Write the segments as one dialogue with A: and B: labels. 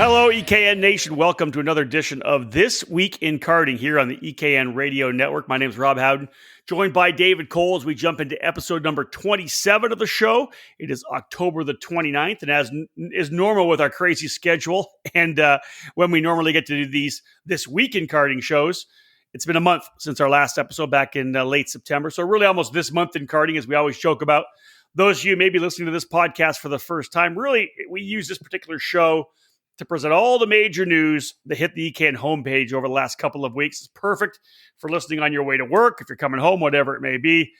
A: Hello, EKN Nation. Welcome to another edition of This Week in Karting here on the EKN Radio Network. My name is Rob Howden, joined by David Cole as we jump into episode number 27 of the show. It is October the 29th, and as is normal with our crazy schedule, and when we normally get to do these This Week in Karting shows, it's been a month since our last episode back in late September. So really almost this month in karting, as we always joke about. Those of you maybe listening to this podcast for the first time, really, we use this particular show to present all the major news that hit the EKN homepage over the last couple of weeks. It's perfect for listening on your way to work, if you're coming home, whatever it may be.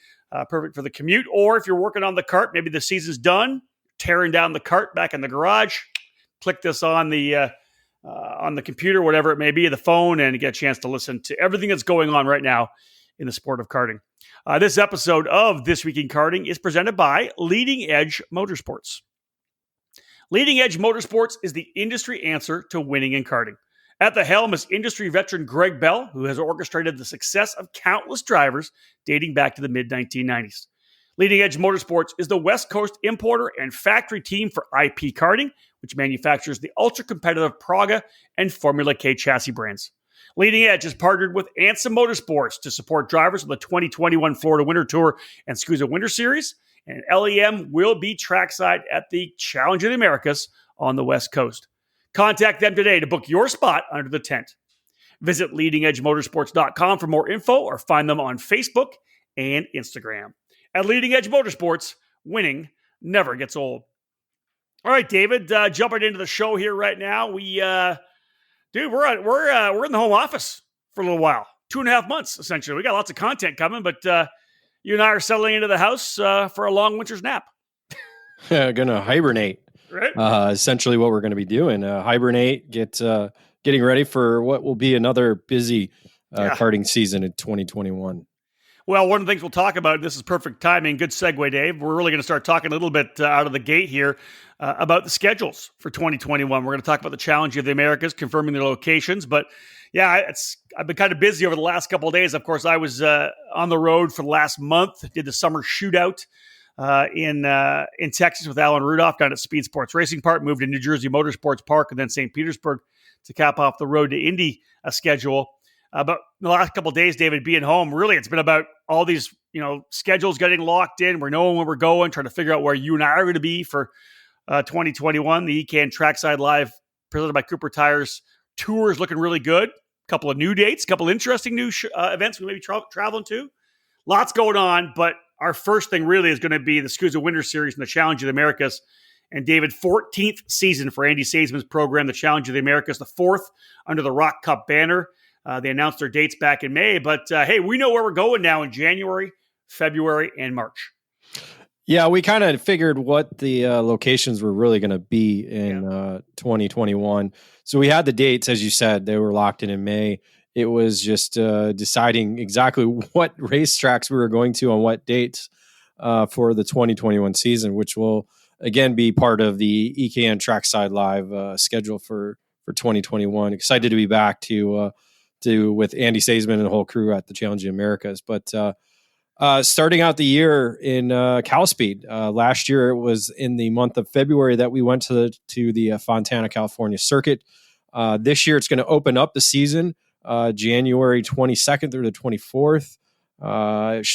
A: Perfect for the commute, or if you're working on the cart, maybe the season's done, tearing down the cart back in the garage. Click this on the computer, whatever it may be, the phone, and get a chance to listen to everything that's going on right now in the sport of karting. This episode of This Week in Karting is presented by Leading Edge Motorsports. Leading Edge Motorsports is the industry answer to winning in karting. At the helm is industry veteran Greg Bell, who has orchestrated the success of countless drivers dating back to the mid-1990s. Leading Edge Motorsports is the West Coast importer and factory team for IP Karting, which manufactures the ultra-competitive Praga and Formula K chassis brands. Leading Edge has partnered with Ansem Motorsports to support drivers on the 2021 Florida Winter Tour and SKUSA Winter Series, and LEM will be trackside at the Challenge of the Americas on the West Coast. Contact them today to book your spot under the tent. Visit leadingedgemotorsports.com for more info or find them on Facebook and Instagram. At Leading Edge Motorsports, winning never gets old. All right, David, jumping into the show here right now. We're in the home office for a little while, 2.5 months essentially. We got lots of content coming, but you and I are settling into the house for a long winter's nap.
B: Gonna hibernate.
A: Right.
B: Essentially, what we're going to be doing: hibernate, getting ready for what will be another busy karting season in 2021.
A: Well, one of the things we'll talk about, this is perfect timing, good segue, Dave. We're really going to start talking a little bit out of the gate here about the schedules for 2021. We're going to talk about the Challenge of the Americas, confirming their locations. But yeah, I've been kind of busy over the last couple of days. Of course, I was on the road for the last month, did the summer shootout in Texas with Alan Rudolph down at Speed Sports Racing Park, moved to New Jersey Motorsports Park and then St. Petersburg to cap off the road to Indy schedule. But the last couple of days, David, being home, really, it's been about all these, schedules getting locked in. We're knowing where we're going, trying to figure out where you and I are going to be for 2021. The EKN Trackside Live, presented by Cooper Tires Tour, is looking really good. A couple of new dates, a couple of interesting new events we may be traveling to. Lots going on, but our first thing really is going to be the SKUSA Winter Series and the Challenge of the Americas. And David, 14th season for Andy Saisman's program, the Challenge of the Americas, the 4th under the Rock Cup banner. They announced their dates back in May, but hey, we know where we're going now in January, February, and March.
B: Yeah, we kind of figured what the locations were really going to be in 2021. So we had the dates, as you said, they were locked in May. It was just deciding exactly what racetracks we were going to on what dates for the 2021 season, which will, again, be part of the EKN Trackside Live schedule for 2021. Excited to be back with Andy Saisman and the whole crew at the Challenge of the Americas. But starting out the year in Cal Speed, last year it was in the month of February that we went to the Fontana, California circuit. This year it's going to open up the season January 22nd through the 24th.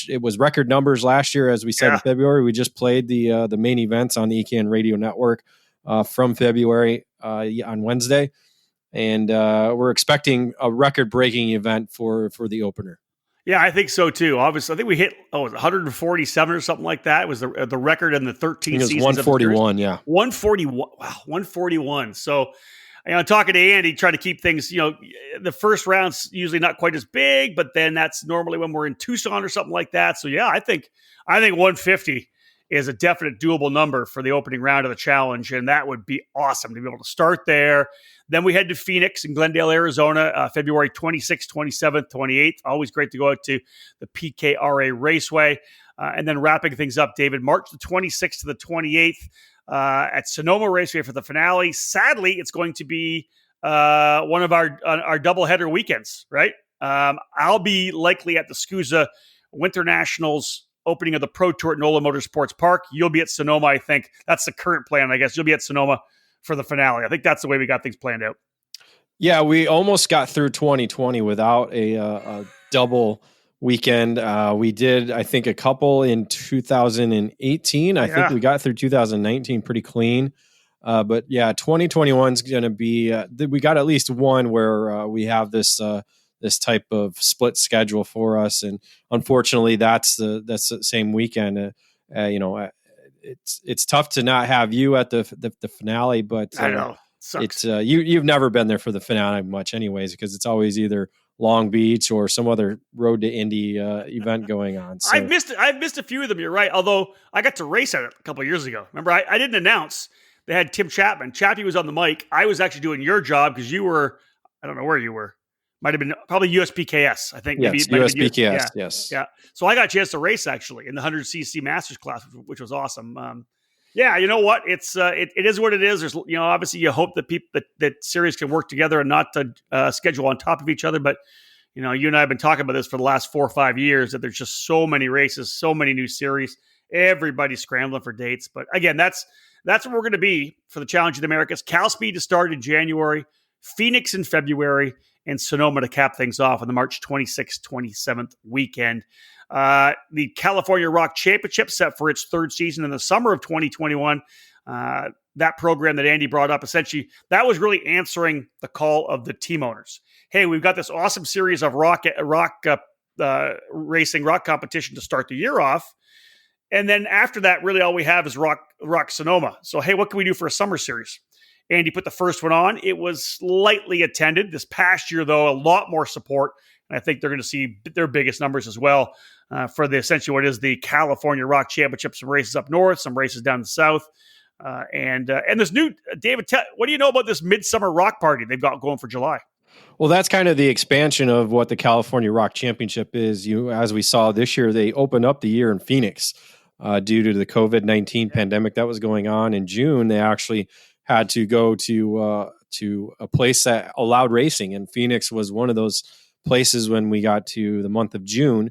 B: It was record numbers last year, as we said in February. We just played the main events on the EKN Radio Network from February on Wednesday. And we're expecting a record-breaking event for the opener.
A: Yeah, I think so too. Obviously, I think we hit 147 or something like that. It was the record in the 13 seasons.
B: 141, yeah.
A: 141. Wow, 141. So, talking to Andy, trying to keep things, the first round's usually not quite as big, but then that's normally when we're in Tucson or something like that. So, yeah, I think 150 is a definite doable number for the opening round of the challenge, and that would be awesome to be able to start there. Then we head to Phoenix and Glendale, Arizona, February 26th, 27th, 28th. Always great to go out to the PKRA Raceway. And then wrapping things up, David, March the 26th to the 28th at Sonoma Raceway for the finale. Sadly, it's going to be one of our doubleheader weekends, right? I'll be likely at the SKUSA Winter Nationals opening of the Pro Tour at NOLA Motorsports Park. You'll be at Sonoma, I think. That's the current plan, I guess. You'll be at Sonoma for the finale. I think that's the way we got things planned out.
B: Yeah, we almost got through 2020 without a double weekend. We did, I think, a couple in 2018. I think we got through 2019 pretty clean. But yeah, 2021 is going to be. We got at least one where we have this type of split schedule for us, and unfortunately, that's the same weekend. It's tough to not have you at the finale, but
A: I know. Sucks.
B: It's you've never been there for the finale much, anyways, because it's always either Long Beach or some other Road to Indy event going on. So.
A: I've missed a few of them. You're right. Although I got to race at it a couple of years ago. Remember, I didn't announce. They had Tim Chapman. Chappie was on the mic. I was actually doing your job because you were. I don't know where you were. Might have been probably USPKS. I think.
B: Yes,
A: maybe
B: USPKS. Yes.
A: Yeah. So I got a chance to race actually in the 100cc Masters class, which was awesome. Yeah, you know what? It is what it is. There's, obviously you hope that people that series can work together and not to schedule on top of each other. But you and I have been talking about this for the last 4 or 5 years that there's just so many races, so many new series. Everybody's scrambling for dates. But again, that's what we're going to be for the Challenge of the Americas. Cal Speed to start in January, Phoenix in February, and Sonoma to cap things off on the March 26th, 27th weekend. The California Rock Championship set for its third season in the summer of 2021. That program that Andy brought up, essentially, that was really answering the call of the team owners. Hey, we've got this awesome series of rock racing, rock competition to start the year off. And then after that, really all we have is rock Sonoma. So, hey, what can we do for a summer series? Andy put the first one on. It was lightly attended. This past year, though, a lot more support. And I think they're going to see their biggest numbers as well for essentially what is the California Rock Championship. Some races up north, some races down the south. And this new, David, what do you know about this Midsummer Rock Party they've got going for July?
B: Well, that's kind of the expansion of what the California Rock Championship is. As we saw this year, they opened up the year in Phoenix due to the COVID-19 pandemic that was going on. In June, they actually had to go to a place that allowed racing, and Phoenix was one of those places when we got to the month of June.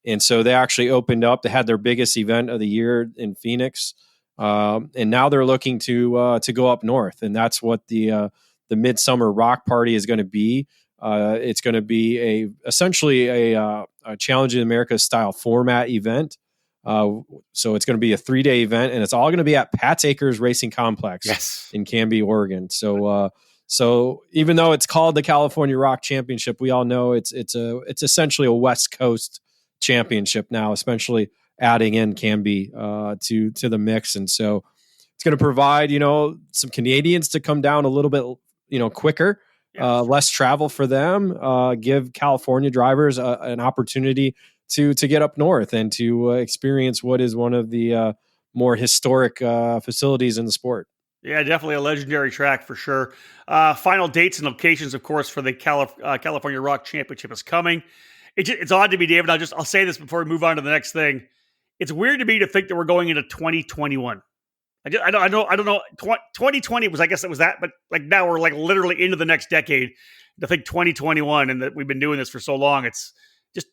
B: And so they actually opened up. They had their biggest event of the year in Phoenix, and now they're looking to go up north, and that's what the Midsummer Rock Party is going to be. It's going to be essentially a Challenge in America style format event. So it's going to be a 3-day event, and it's all going to be at Pat's Acres Racing Complex in Canby, Oregon. So even though it's called the California Rock Championship, we all know it's essentially a West Coast championship now, especially adding in Canby to the mix. And so it's going to provide, some Canadians to come down a little bit, quicker, less travel for them, give California drivers an opportunity to get up north and to experience what is one of the more historic facilities in the sport.
A: Yeah, definitely a legendary track for sure. Final dates and locations, of course, for the California Rock Championship is coming. It's odd to me, David. I'll say this before we move on to the next thing. It's weird to me to think that we're going into 2021. I don't know. 2020 was, I guess it was that, but like now we're like literally into the next decade. To think 2021 and that we've been doing this for so long, it's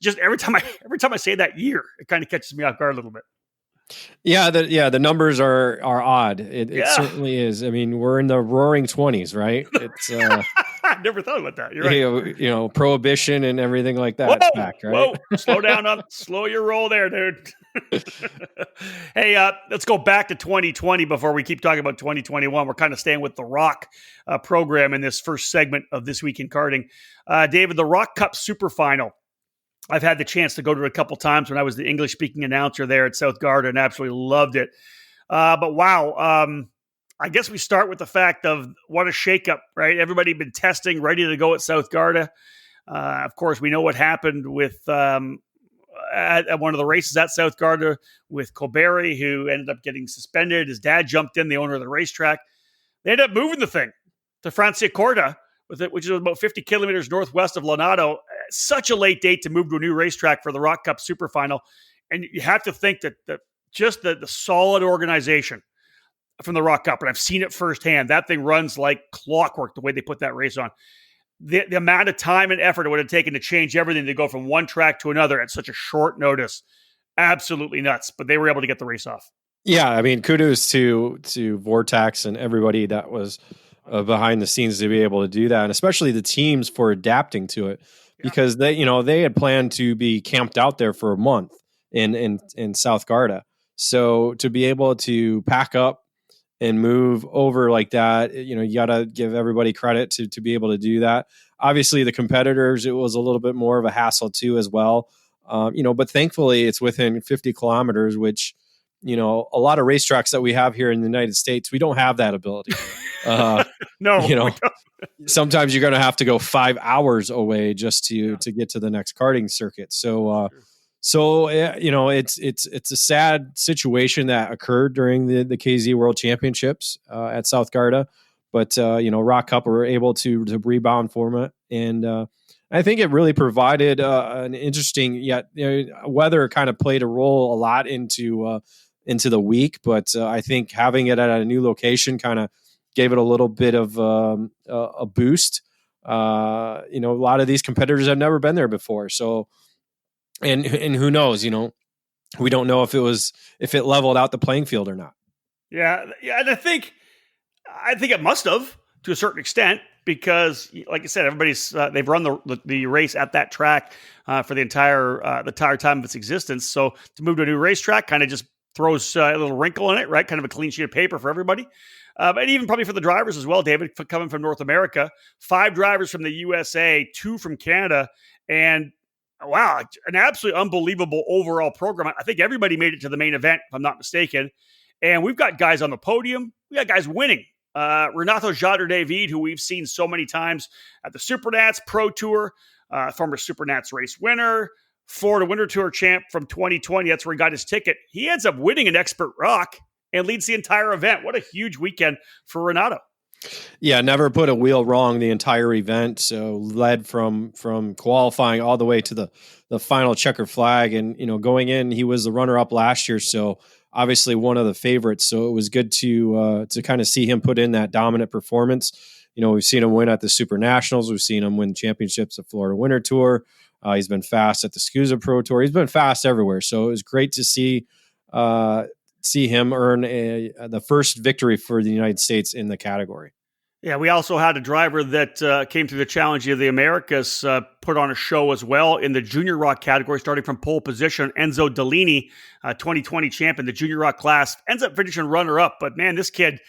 A: just every time I say that year, it kind of catches me off guard a little bit.
B: Yeah, the numbers are odd. It certainly is. I mean, we're in the roaring 20s, right? It's
A: I never thought about that. You're right.
B: Prohibition and everything like that.
A: Whoa,
B: back, right?
A: Whoa, slow down, slow your roll there, dude. Hey, let's go back to 2020 before we keep talking about 2021. We're kind of staying with the Rock program in this first segment of This Week in Karting. David, the Rock Cup Super Final. I've had the chance to go to it a couple times when I was the English-speaking announcer there at South Garda and absolutely loved it. But wow, I guess we start with the fact of what a shakeup, right? Everybody been testing, ready to go at South Garda. Of course, we know what happened with at one of the races at South Garda with Colberry, who ended up getting suspended. His dad jumped in, the owner of the racetrack. They ended up moving the thing to Franciacorta, which is about 50 kilometers northwest of Lanado. Such a late date to move to a new racetrack for the Rock Cup Super Final. And you have to think that the solid organization from the Rock Cup, and I've seen it firsthand, that thing runs like clockwork the way they put that race on. The amount of time and effort it would have taken to change everything to go from one track to another at such a short notice, absolutely nuts. But they were able to get the race off.
B: Yeah, I mean, kudos to Vortex and everybody that was behind the scenes to be able to do that, and especially the teams for adapting to it,
A: Yeah.
B: because they had planned to be camped out there for a month in South Garda. So to be able to pack up and move over like that, you got to give everybody credit to be able to do that. Obviously, the competitors, it was a little bit more of a hassle too as well. But thankfully, it's within 50 kilometers, which a lot of racetracks that we have here in the United States, we don't have that ability. Uh,
A: No,
B: you
A: we
B: know,
A: don't.
B: sometimes you're going to have to go 5 hours away just to
A: Yeah,
B: to get to the next karting circuit.
A: that's
B: So,
A: true.
B: it's a sad situation that occurred during the KZ World Championships at South Garda, but Rock Cup were able to rebound from it, and I think it really provided an interesting. Yet weather kind of played a role a lot into the week, but I think having it at a new location kind of gave it a little bit of a boost. A lot of these competitors have never been there before, so and who knows, we don't know if it leveled out the playing field or not.
A: Yeah, yeah, and I think it must have to a certain extent because, like I said, everybody's they've run the race at that track for the entire time of its existence. So to move to a new racetrack kind of just throws a little wrinkle in it, right? Kind of a clean sheet of paper for everybody. And even probably for the drivers as well, David, coming from North America, 5 drivers from the USA, 2 from Canada, and wow, an absolutely unbelievable overall program. I think everybody made it to the main event, if I'm not mistaken. And we've got guys on the podium. We got guys winning. Renato Jader David, who we've seen so many times at the Supernats Pro Tour, former Supernats race winner, Florida Winter Tour champ from 2020. That's where he got his ticket. He ends up winning an Expert Rock and leads the entire event. What a huge weekend for Renato.
B: Yeah, never put a wheel wrong the entire event. So led from qualifying all the way to the final checker flag, and going in, he was the runner up last year. So obviously one of the favorites. So it was good to kind of see him put in that dominant performance. We've seen him win at the Super Nationals. We've seen him win championships at Florida Winter Tour. He's been fast at the SCUSA Pro Tour. He's been fast everywhere. So it was great to see him earn the first victory for the United States in the category.
A: Yeah, we also had a driver that came through the Challenge of the Americas, put on a show as well in the Junior Rock category, starting from pole position. Enzo Dellini, 2020 champion, the Junior Rock class, ends up finishing runner-up. But man, this kid,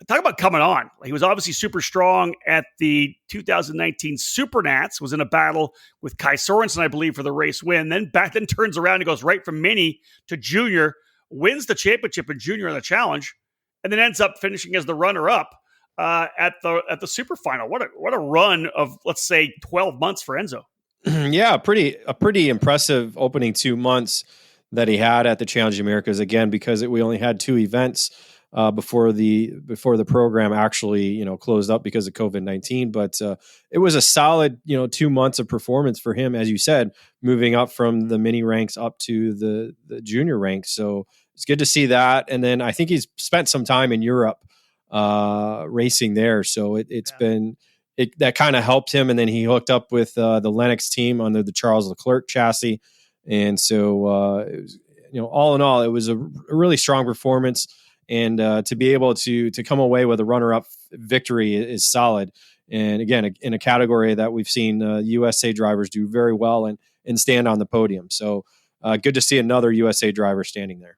A: talk about coming on. He was obviously super strong at the 2019 Supernats, was in a battle with Kai Sorensen, I believe, for the race win. Then turns around and goes right from mini to junior, wins the championship in junior in the Challenge, and then ends up finishing as the runner-up at the super final. What a run of, let's say, 12 months for Enzo.
B: Yeah, a pretty impressive opening 2 months that he had at the Challenge Americas, again, because we only had 2 events before the program actually closed up because of COVID-19. But it was a solid 2 months of performance for him, as you said, moving up from the mini ranks up to the junior ranks. So it's good to see that. And then I think he's spent some time in Europe racing there, so it's been that kind of helped him. And then he hooked up with the Lennox team under the Charles Leclerc chassis, and so it was, all in all, it was a really strong performance. And to be able to come away with a runner-up victory is solid. And again, in a category that we've seen USA drivers do very well and stand on the podium. So good to see another USA driver standing there.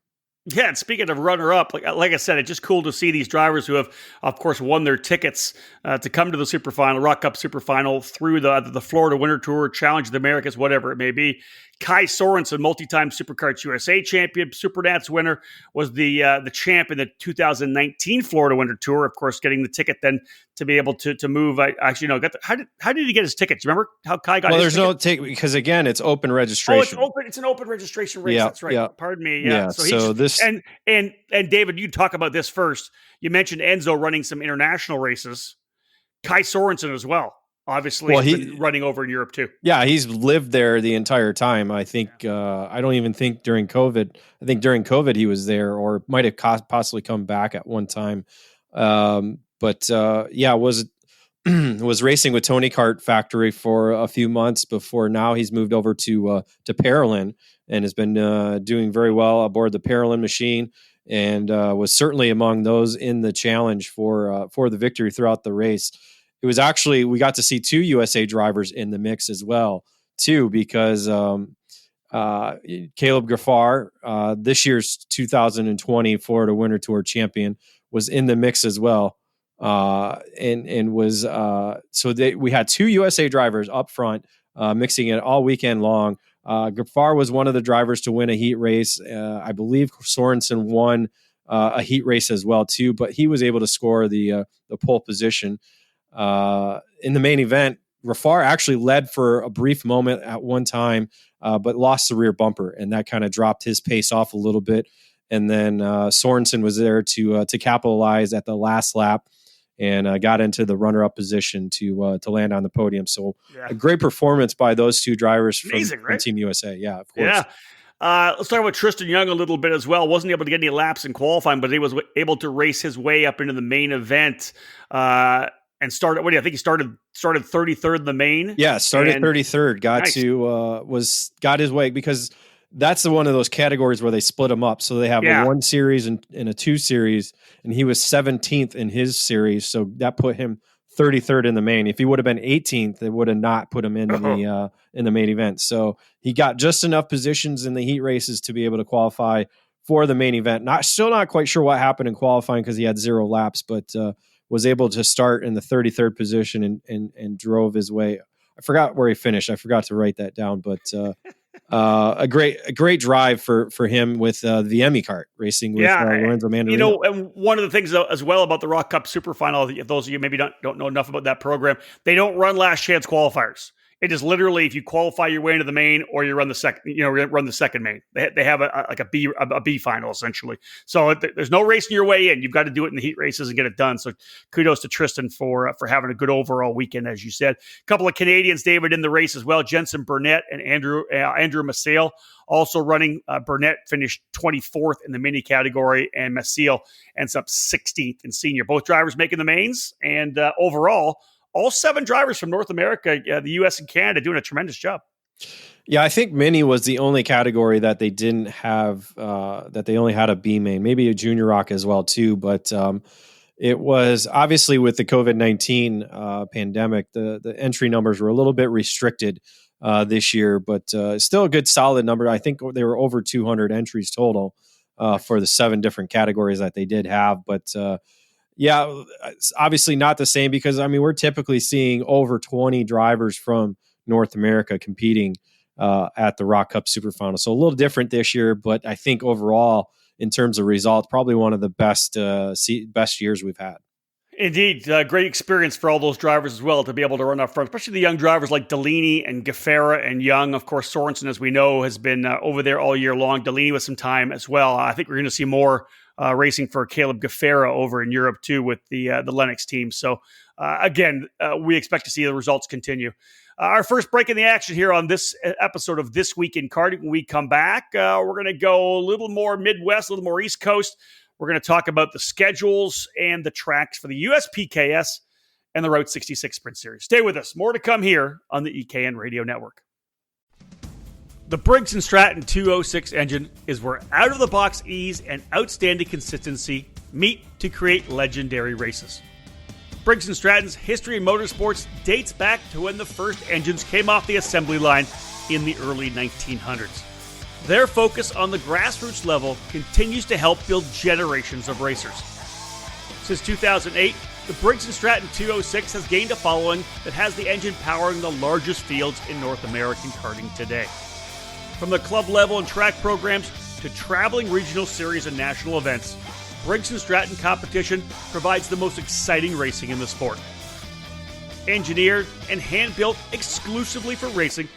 A: Yeah, and speaking of runner-up, like I said, it's just cool to see these drivers who have, of course, won their tickets to come to the Super Final, Rock Cup Super Final, through the Florida Winter Tour, Challenge of the Americas, whatever it may be. Kai Sorensen, multi-time Superkarts USA champion, Supernats winner, was the champ in the 2019 Florida Winter Tour. Of course, getting the ticket then to be able to move. How did he get his ticket? Do you remember how Kai got?
B: Well,
A: his
B: there's
A: ticket?
B: no take because again, it's open registration.
A: Oh, it's open. It's an open registration race.
B: Yeah,
A: That's right.
B: yeah,
A: Pardon me. Yeah.
B: So this
A: and David, you talk about this first. You mentioned Enzo running some international races. Kai Sorensen as well. Obviously,
B: well,
A: has been running over in Europe too.
B: Yeah, he's lived there the entire time. I think I don't even think during COVID. I think during COVID he was there, or might have possibly come back at one time. But was was racing with Tony Kart Factory for a few months before now he's moved over to Parolin and has been doing very well aboard the Parolin machine. and was certainly among those in the challenge for the victory throughout the race. It was actually, we got to see 2 USA drivers in the mix as well, too, because Caleb Gaffar, this year's 2020 Florida Winter Tour champion, was in the mix as well. And was we had 2 USA drivers up front, mixing it all weekend long. Gaffar was one of the drivers to win a heat race. I believe Sorensen won a heat race as well too, but he was able to score the pole position. In the main event, Gaffar actually led for a brief moment at one time, but lost the rear bumper, and that kind of dropped his pace off a little bit. And then Sorensen was there to capitalize at the last lap, and got into the runner-up position to land on the podium. So a great performance by those 2 drivers from Team USA. Yeah, of course.
A: Yeah. Let's talk about Tristan Young a little bit as well. Wasn't able to get any laps in qualifying, but he was able to race his way up into the main event and started. What do you think? He started 33rd in the main.
B: Yeah, started 33rd. Got his way, because that's one of those categories where they split them up. So they have a 1 series and a 2 series, and he was 17th in his series. So that put him 33rd in the main. If he would have been 18th, it would have not put him in the main event. So he got just enough positions in the heat races to be able to qualify for the main event. Still not quite sure what happened in qualifying, because he had 0 laps, but was able to start in the 33rd position and drove his way. I forgot where he finished. I forgot to write that down, but a great drive for him with the Emmy kart racing with Lorenzo Mandarino.
A: And one of the things as well about the Rock Cup Super Final, if those of you maybe don't know enough about that program, they don't run last chance qualifiers. It is literally if you qualify your way into the main, or you run the second main. They have a B final essentially. So there's no racing your way in. You've got to do it in the heat races and get it done. So kudos to Tristan for having a good overall weekend, as you said. A couple of Canadians, David, in the race as well. Jensen Burnett and Andrew Maciel also running. Burnett finished 24th in the mini category, and Maciel ends up 16th in senior. Both drivers making the mains, and overall, all 7 drivers from North America, the U.S. and Canada, doing a tremendous job.
B: Yeah, I think mini was the only category that they didn't have, that they only had a B main, maybe a junior rock as well too. But it was obviously with the COVID-19 pandemic, the entry numbers were a little bit restricted this year, but still a good solid number. I think they were over 200 entries total for the 7 different categories that they did have. But yeah, it's obviously not the same, because we're typically seeing over 20 drivers from North America competing at the Rock Cup Super Final. So a little different this year, but I think overall, in terms of results, probably one of the best years we've had.
A: Indeed, great experience for all those drivers as well to be able to run up front, especially the young drivers like Delaney and Gaffara and Young. Of course, Sorensen, as we know, has been over there all year long. Delaney with some time as well. I think we're going to see more racing for Caleb Gaffara over in Europe too with the Lennox team. So again, we expect to see the results continue. Our first break in the action here on this episode of This Week in Karting. When we come back, we're going to go a little more Midwest, a little more East Coast. We're going to talk about the schedules and the tracks for the USPKS and the Route 66 Sprint Series. Stay with us. More to come here on the EKN Radio Network. The Briggs & Stratton 206 engine is where out-of-the-box ease and outstanding consistency meet to create legendary races. Briggs & Stratton's history in motorsports dates back to when the first engines came off the assembly line in the early 1900s. Their focus on the grassroots level continues to help build generations of racers. Since 2008, the Briggs & Stratton 206 has gained a following that has the engine powering the largest fields in North American karting today. From the club level and track programs to traveling regional series and national events, Briggs & Stratton competition provides the most exciting racing in the sport. Engineered and hand-built exclusively for racing,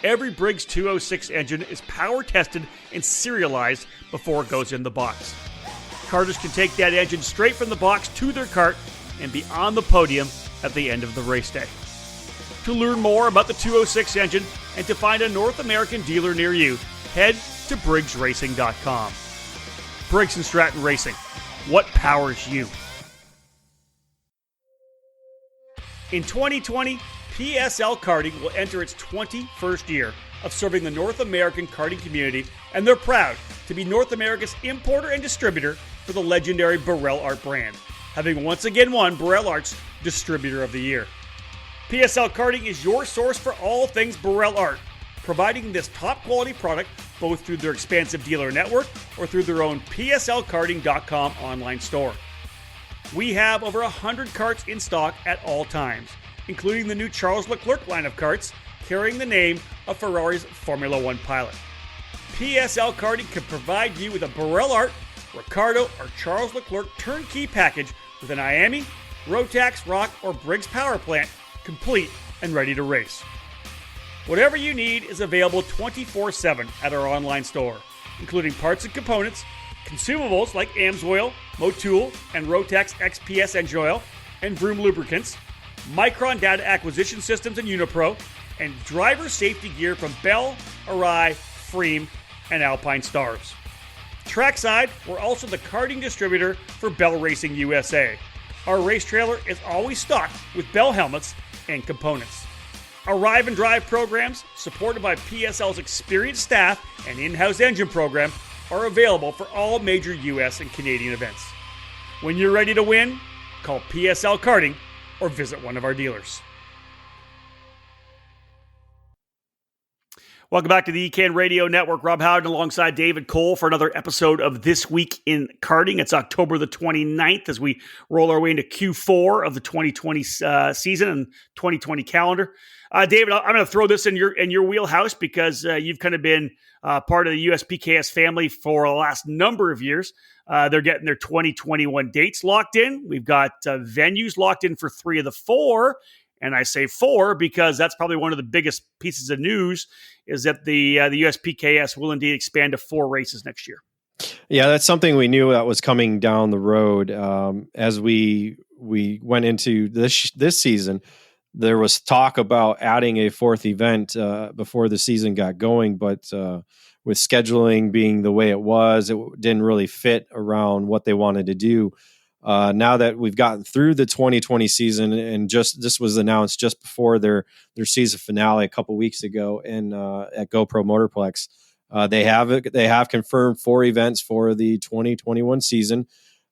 A: every Briggs 206 engine is power tested and serialized before it goes in the box. Karters can take that engine straight from the box to their kart and be on the podium at the end of the race day. To learn more about the 206 engine and to find a North American dealer near you, head to briggsracing.com. Briggs & Stratton Racing. What powers you? In 2020, PSL Karting will enter its 21st year, of serving the North American karting community, and they're proud to be North America's importer and distributor for the legendary Burrell Art brand, having once again won Burrell Art's Distributor of the Year. PSL Karting is your source for all things Burrell Art, providing this top quality product both through their expansive dealer network or through their own pslkarting.com online store. We have over 100 carts in stock at all times, including the new Charles Leclerc line of carts carrying the name of Ferrari's Formula One pilot. PSL Karting can provide you with a Burrell Art, Ricardo, or Charles Leclerc turnkey package with an IAME, Rotax, Rock, or Briggs power plant, complete and ready to race. Whatever you need is available 24/7 at our online store, including parts and components, consumables like AMSOIL, Motul, and Rotax XPS engine oil, and Vroom lubricants, Micron data acquisition systems and Unipro, and driver safety gear from Bell, Arai, Freem, and Alpine Stars. Trackside, we're also the karting distributor for Bell Racing USA. Our race trailer is always stocked with Bell helmets and components. Arrive and Drive programs, supported by PSL's experienced staff and in-house engine program, are available for all major US and Canadian events. When you're ready to win, call PSL Karting or visit one of our dealers. Welcome back to the EKN Radio Network. Rob Howden alongside David Cole for another episode of This Week in Karting. It's October the 29th as we roll our way into Q4 of the 2020 season and 2020 calendar. David, I'm going to throw this in your wheelhouse because you've kind of been part of the USPKS family for the last number of years. They're getting their 2021 dates locked in. We've got venues locked in for 3 of the 4. And I say 4 because that's probably one of the biggest pieces of news is that the USPKS will indeed expand to 4 races next year.
B: Yeah, that's something we knew that was coming down the road as we went into this season. There was talk about adding a 4th event before the season got going, but with scheduling being the way it was, it didn't really fit around what they wanted to do. Now that we've gotten through the 2020 season, and this was announced just before their season finale a couple weeks ago, and at GoPro Motorplex, they have confirmed 4 events for the 2021 season.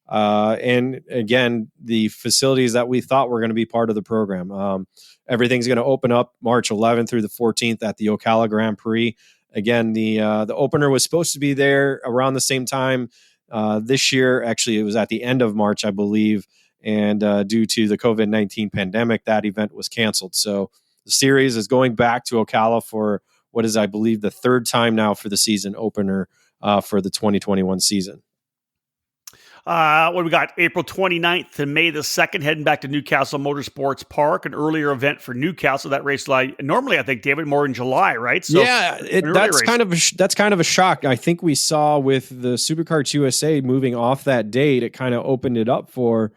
B: And again, the facilities that we thought were going to be part of the program, everything's going to open up March 11th through the 14th at the Ocala Grand Prix. Again, the opener was supposed to be there around the same time. This year, actually, it was at the end of March, I believe, and due to the COVID-19 pandemic, that event was canceled. So the series is going back to Ocala for what is, I believe, the 3rd time now for the season opener for the 2021 season.
A: What do we got? April 29th to May the 2nd, heading back to Newcastle Motorsports Park, an earlier event for Newcastle. That race, normally, I think, David, more in July, right? So
B: yeah, that's kind of a shock. I think we saw with the Supercarts USA moving off that date, it kind of opened it up for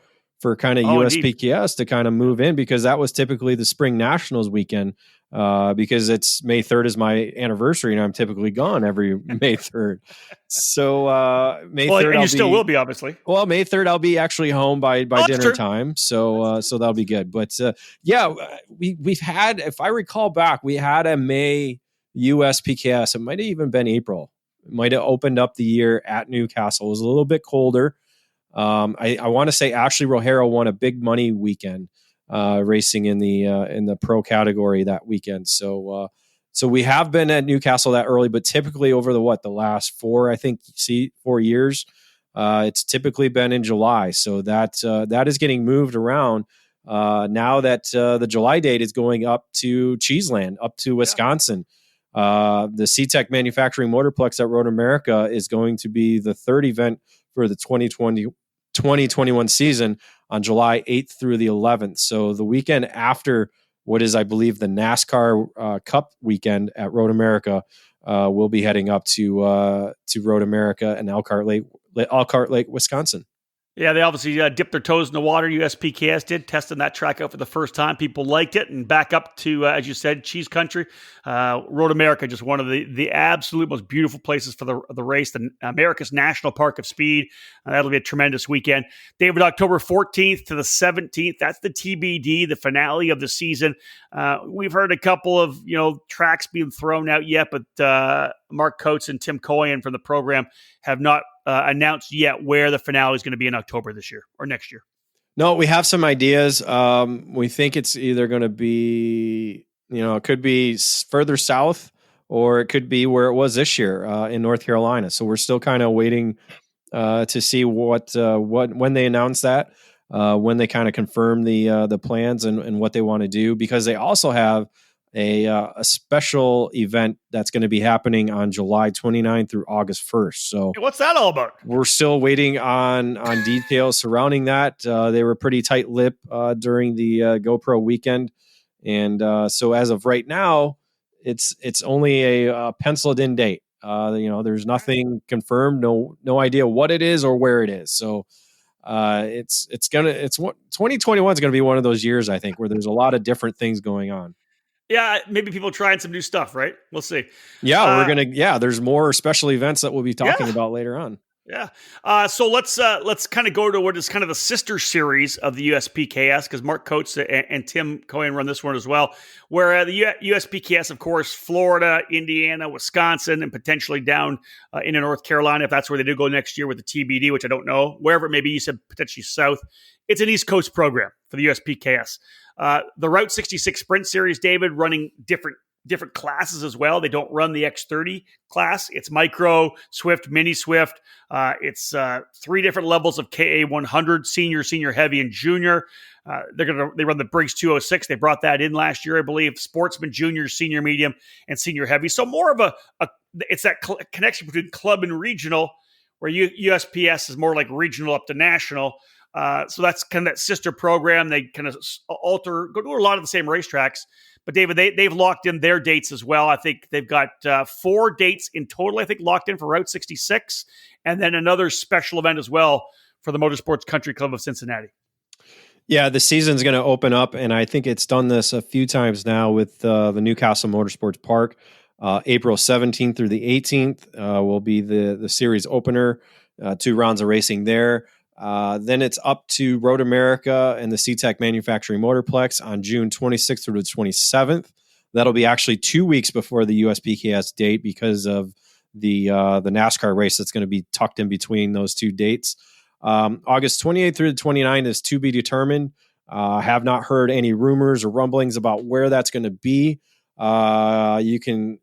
B: kind of USPKS indeed to kind of move in, because that was typically the Spring Nationals weekend. Because it's May 3rd is my anniversary, and I'm typically gone every May 3rd. So May 3rd,
A: and you still will be, obviously.
B: Well, May 3rd, I'll be actually home by dinner time. So that'll be good. But we've had, if I recall back, we had a May USPKS. It might have even been April. It might have opened up the year at Newcastle. It was a little bit colder. I want to say Ashley Rohero won a big money weekend. Racing in the pro category that weekend. So we have been at Newcastle that early, but typically over the last 4 years, it's typically been in July. So that is getting moved around now that the July date is going up to Cheeseland, up to Wisconsin. The C-Tech Manufacturing Motorplex at Road America is going to be the 3rd event for the 2021 season on July 8th through the 11th. So the weekend after what is, I believe, the NASCAR Cup weekend at Road America, we'll be heading up to Road America and Elkhart Lake, Wisconsin.
A: Yeah, they obviously dipped their toes in the water. USPKS did, testing that track out for the first time. People liked it, and back up to, as you said, Cheese Country. Road America, just one of the absolute most beautiful places for the race, the America's National Park of Speed. That'll be a tremendous weekend. David, October 14th to the 17th, that's the TBD, the finale of the season. We've heard a couple of tracks being thrown out yet, but Mark Coates and Tim Coyan from the program have not announced yet where the finale is going to be in October this year or next year.
B: No, we have some ideas. We think it's either going to be, it could be further south, or it could be where it was this year in North Carolina. So we're still kind of waiting to see what when they announce that, when they kind of confirm the plans and what they want to do, because they also have a special event that's going to be happening on July 29th through August 1st. So
A: hey, what's that all about?
B: We're still waiting on details surrounding that. They were pretty tight-lipped during the GoPro weekend. And so as of right now, it's only a penciled-in date. There's nothing confirmed, no idea what it is or where it is. So 2021 is going to be one of those years, I think, where there's a lot of different things going on.
A: Yeah, maybe people trying some new stuff, right? We'll see.
B: Yeah, there's more special events that we'll be talking about later on.
A: Yeah. So let's kind of go to what is kind of the sister series of the USPKS, because Mark Coates and Tim Cohen run this one as well, where the USPKS, of course, Florida, Indiana, Wisconsin, and potentially down into North Carolina, if that's where they do go next year with the TBD, which I don't know. Wherever it may be, you said potentially south. It's an East Coast program for the USPKS. The Route 66 Sprint Series, David, running different classes as well. They don't run the X30 class. It's micro, Swift, mini Swift. It's 3 different levels of KA 100, senior heavy, and junior. They run the Briggs 206. They brought that in last year, I believe. Sportsman, junior, senior medium, and senior heavy. So more of it's that connection between club and regional, where USPS is more like regional up to national. So that's kind of that sister program. They kind of go to a lot of the same racetracks. But David, they've locked in their dates as well. I think they've got 4 dates in total, I think, locked in for Route 66, and then another special event as well for the Motorsports Country Club of Cincinnati.
B: Yeah, the season's going to open up, and I think it's done this a few times now with the Newcastle Motorsports Park. April 17th through the 18th will be the series opener, 2 rounds of racing there. Then it's up to Road America and the SeaTac Manufacturing Motorplex on June 26th through the 27th. That'll be actually 2 weeks before the USPKS date because of the NASCAR race that's going to be tucked in between those 2 dates. August 28th through the 29th is to be determined. Have not heard any rumors or rumblings about where that's going to be. You can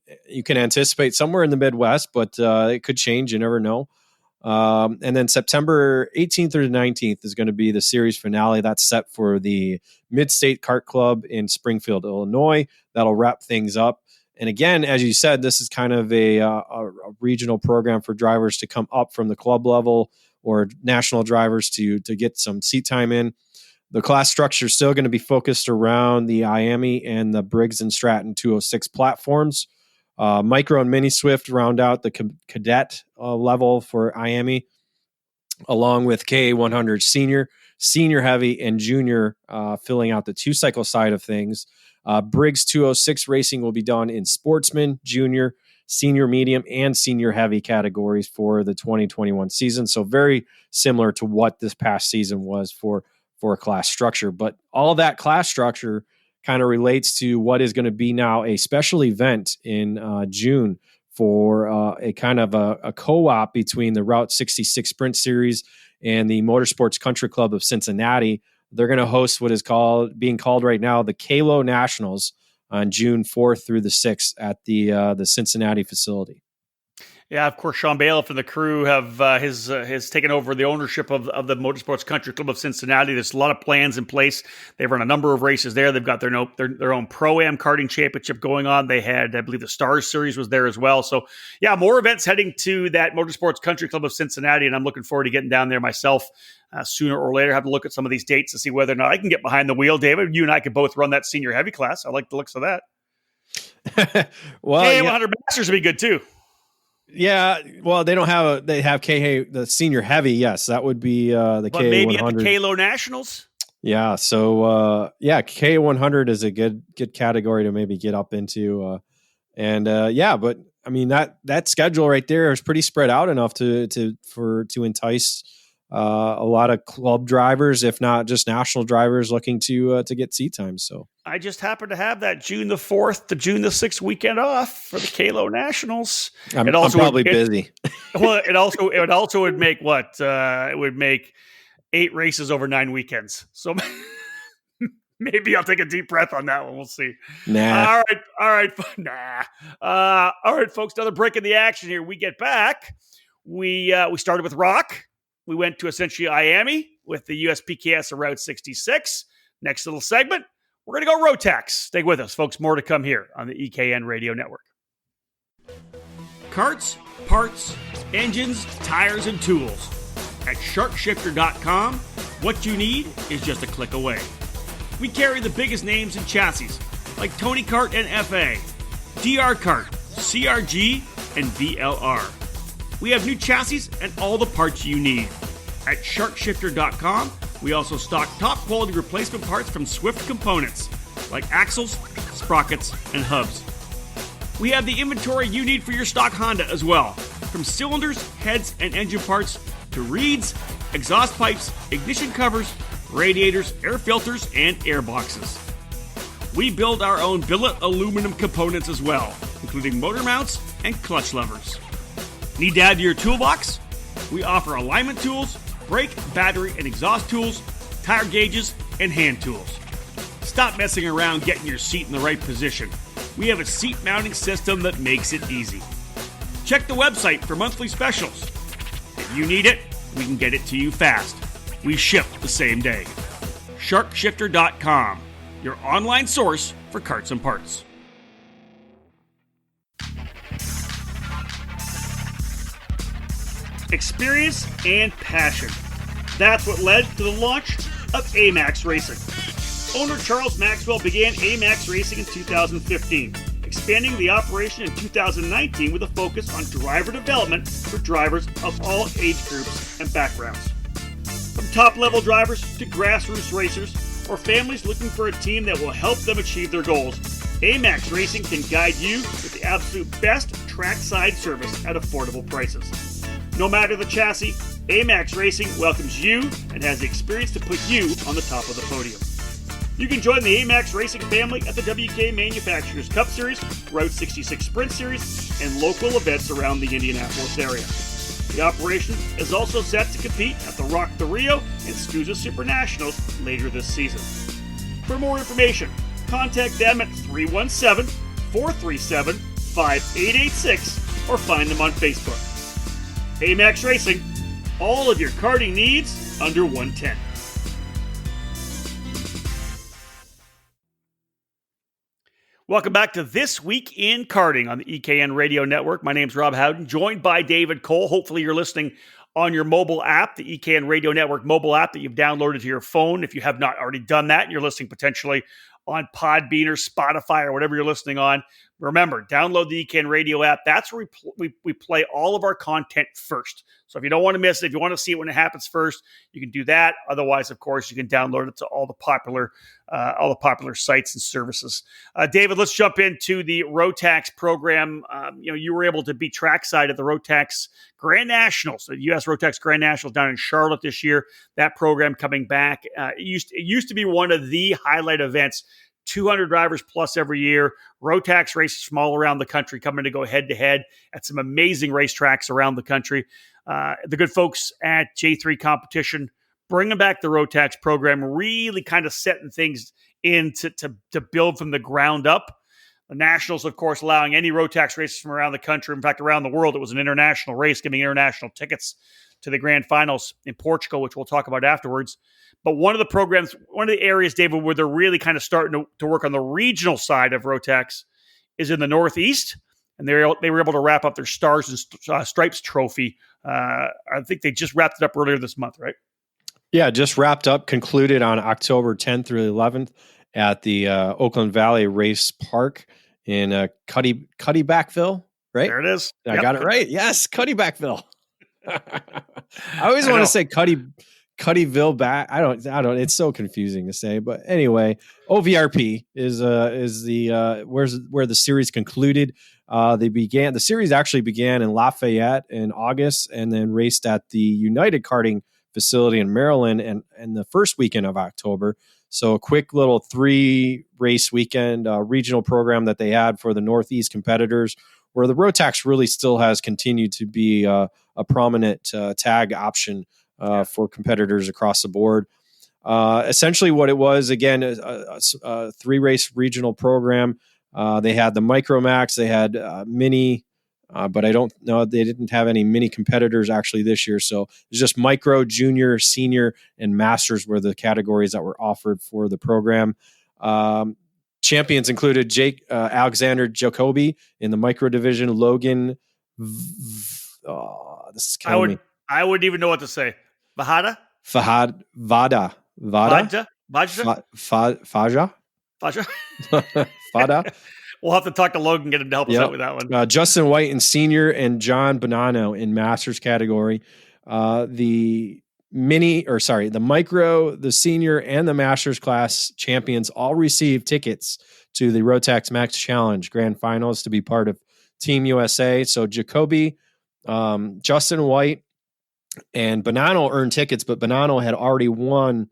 B: anticipate somewhere in the Midwest, but it could change. You never know. And then September 18th through the 19th is going to be the series finale. That's set for the Mid-State Kart Club in Springfield, Illinois. That'll wrap things up. And again, as you said, this is kind of a regional program for drivers to come up from the club level or national drivers to get some seat time in. The class structure is still going to be focused around the IAME and the Briggs & Stratton 206 platforms. Micro and Mini Swift round out the cadet level for IAME, along with KA 100 senior heavy, and junior filling out the 2-cycle side of things. Briggs 206 racing will be done in sportsman, junior, senior medium, and senior heavy categories for the 2021 season. So very similar to what this past season was for a class structure. But all that class structure kind of relates to what is going to be now a special event in June for a kind of a co-op between the Route 66 Sprint Series and the Motorsports Country Club of Cincinnati. They're going to host what is being called right now the KALO Nationals on June 4th through the 6th at the Cincinnati facility.
A: Yeah, of course, Sean Bailiff and the crew have has taken over the ownership of the Motorsports Country Club of Cincinnati. There's a lot of plans in place. They've run a number of races there. They've got their own Pro-Am karting championship going on. They had, I believe, the Stars Series was there as well. So, yeah, more events heading to that Motorsports Country Club of Cincinnati, and I'm looking forward to getting down there myself sooner or later. Have to look at some of these dates to see whether or not I can get behind the wheel. David, you and I could both run that senior heavy class. I like the looks of that.
B: Well,
A: KA 100 Masters would be good too.
B: Yeah, well, they don't have they have the senior heavy. Yes, that would be the
A: But maybe at the
B: K100.
A: Kalo Nationals.
B: Yeah, so K100 is a good category to maybe get up into, but I mean that schedule right there is pretty spread out enough to entice a lot of club drivers, if not just national drivers, looking to get seat time. So
A: I just happen to have that June the 4th to June the 6th weekend off for the Kalo Nationals.
B: I'm probably busy.
A: Well, it also would make what? It would make 8 races over 9 weekends. So maybe I'll take a deep breath on that one. We'll see.
B: Nah.
A: All right. Nah. All right, folks. Another break in the action here. We get back. We started with rock. We went to essentially Miami with the USPKS of Route 66. Next little segment, we're going to go Rotax. Stay with us, folks. More to come here on the EKN Radio Network. Carts, parts, engines, tires, and tools. At sharkshifter.com, what you need is just a click away. We carry the biggest names in chassis, like Tony Kart and FA, DR Kart, CRG, and VLR. We have new chassis and all the parts you need. At sharkshifter.com, we also stock top quality replacement parts from Swift Components, like axles, sprockets, and hubs. We have the inventory you need for your stock Honda as well, from cylinders, heads, and engine parts to reeds, exhaust pipes, ignition covers, radiators, air filters, and air boxes. We build our own billet aluminum components as well, including motor mounts and clutch levers. Need to add to your toolbox? We offer alignment tools, brake, battery, and exhaust tools, tire gauges, and hand tools. Stop messing around getting your seat in the right position. We have a seat mounting system that makes it easy. Check the website for monthly specials. If you need it, we can get it to you fast. We ship the same day. Sharkshifter.com, your online source for carts and parts. Experience and passion. That's what led to the launch of AMAX Racing. Owner Charles Maxwell began AMAX Racing in 2015, expanding the operation in 2019 with a focus on driver development for drivers of all age groups and backgrounds. From top-level drivers to grassroots racers or families looking for a team that will help them achieve their goals, AMAX Racing can guide you with the absolute best trackside service at affordable prices. No matter the chassis, AMAX Racing welcomes you and has the experience to put you on the top of the podium. You can join the AMAX Racing family at the WK Manufacturers Cup Series, Route 66 Sprint Series, and local events around the Indianapolis area. The operation is also set to compete at the Rock the Rio and SCUSA Super Nationals later this season. For more information, contact them at 317-437-5886 or find them on Facebook. AMAX Racing, all of your karting needs under 110. Welcome back to This Week in Karting on the EKN Radio Network. My name's Rob Howden, joined by David Cole. Hopefully you're listening on your mobile app, the EKN Radio Network mobile app that you've downloaded to your phone. If you have not already done that, and you're listening potentially on Podbean or Spotify or whatever you're listening on, remember, download the EKN Radio app. That's where we play all of our content first. So if you don't want to miss it, if you want to see it when it happens first, you can do that. Otherwise, of course, you can download it to all the popular sites and services. David, let's jump into the Rotax program. You were able to be trackside at the Rotax Grand Nationals, the U.S. Rotax Grand Nationals down in Charlotte this year. That program coming back. It used to be one of the highlight events. 200 drivers plus every year. Rotax races from all around the country coming to go head-to-head at some amazing racetracks around the country. The good folks at J3 Competition bringing back the Rotax program, really kind of setting things in to build from the ground up. The Nationals, of course, allowing any Rotax races from around the country, in fact, around the world. It was an international race, giving international tickets to the grand finals in Portugal, which we'll talk about afterwards. But one of the areas, David, where they're really kind of starting to work on the regional side of Rotax is in the Northeast. And they were able to wrap up their Stars and Stripes trophy. I think they just wrapped it up earlier this month, right?
B: Yeah, just wrapped up, concluded on October 10th through the 11th at the Oakland Valley Race Park in Cuddybackville. right?
A: There it is.
B: I got it right. Yes, Cuddybackville. I always want to say Cuddyville back. I don't. It's so confusing to say, but anyway, OVRP is the where the series concluded. The series actually began in Lafayette in August, and then raced at the United Karting facility in Maryland, and the first weekend of October. So a quick little 3 race weekend regional program that they had for the Northeast competitors, where the Rotax really still has continued to be a prominent tag option for competitors across the board. Essentially what it was, again, a 3-race regional program. They had the Micromax, they had Mini, but I don't know, they didn't have any Mini competitors actually this year. So it's just Micro, Junior, Senior, and Masters were the categories that were offered for the program. Champions included Alexander Jacoby in the micro division, Logan. This is killing me.
A: I wouldn't even know what to say. Vada.
B: Faja.
A: We'll have to talk to Logan, get him to help us out with that one.
B: Justin White in senior and John Bonanno in masters category. The micro, the senior, and the masters class champions all received tickets to the Rotax Max Challenge Grand Finals to be part of Team USA. So Jacoby, Justin White, and Bonanno earned tickets, but Bonanno had already won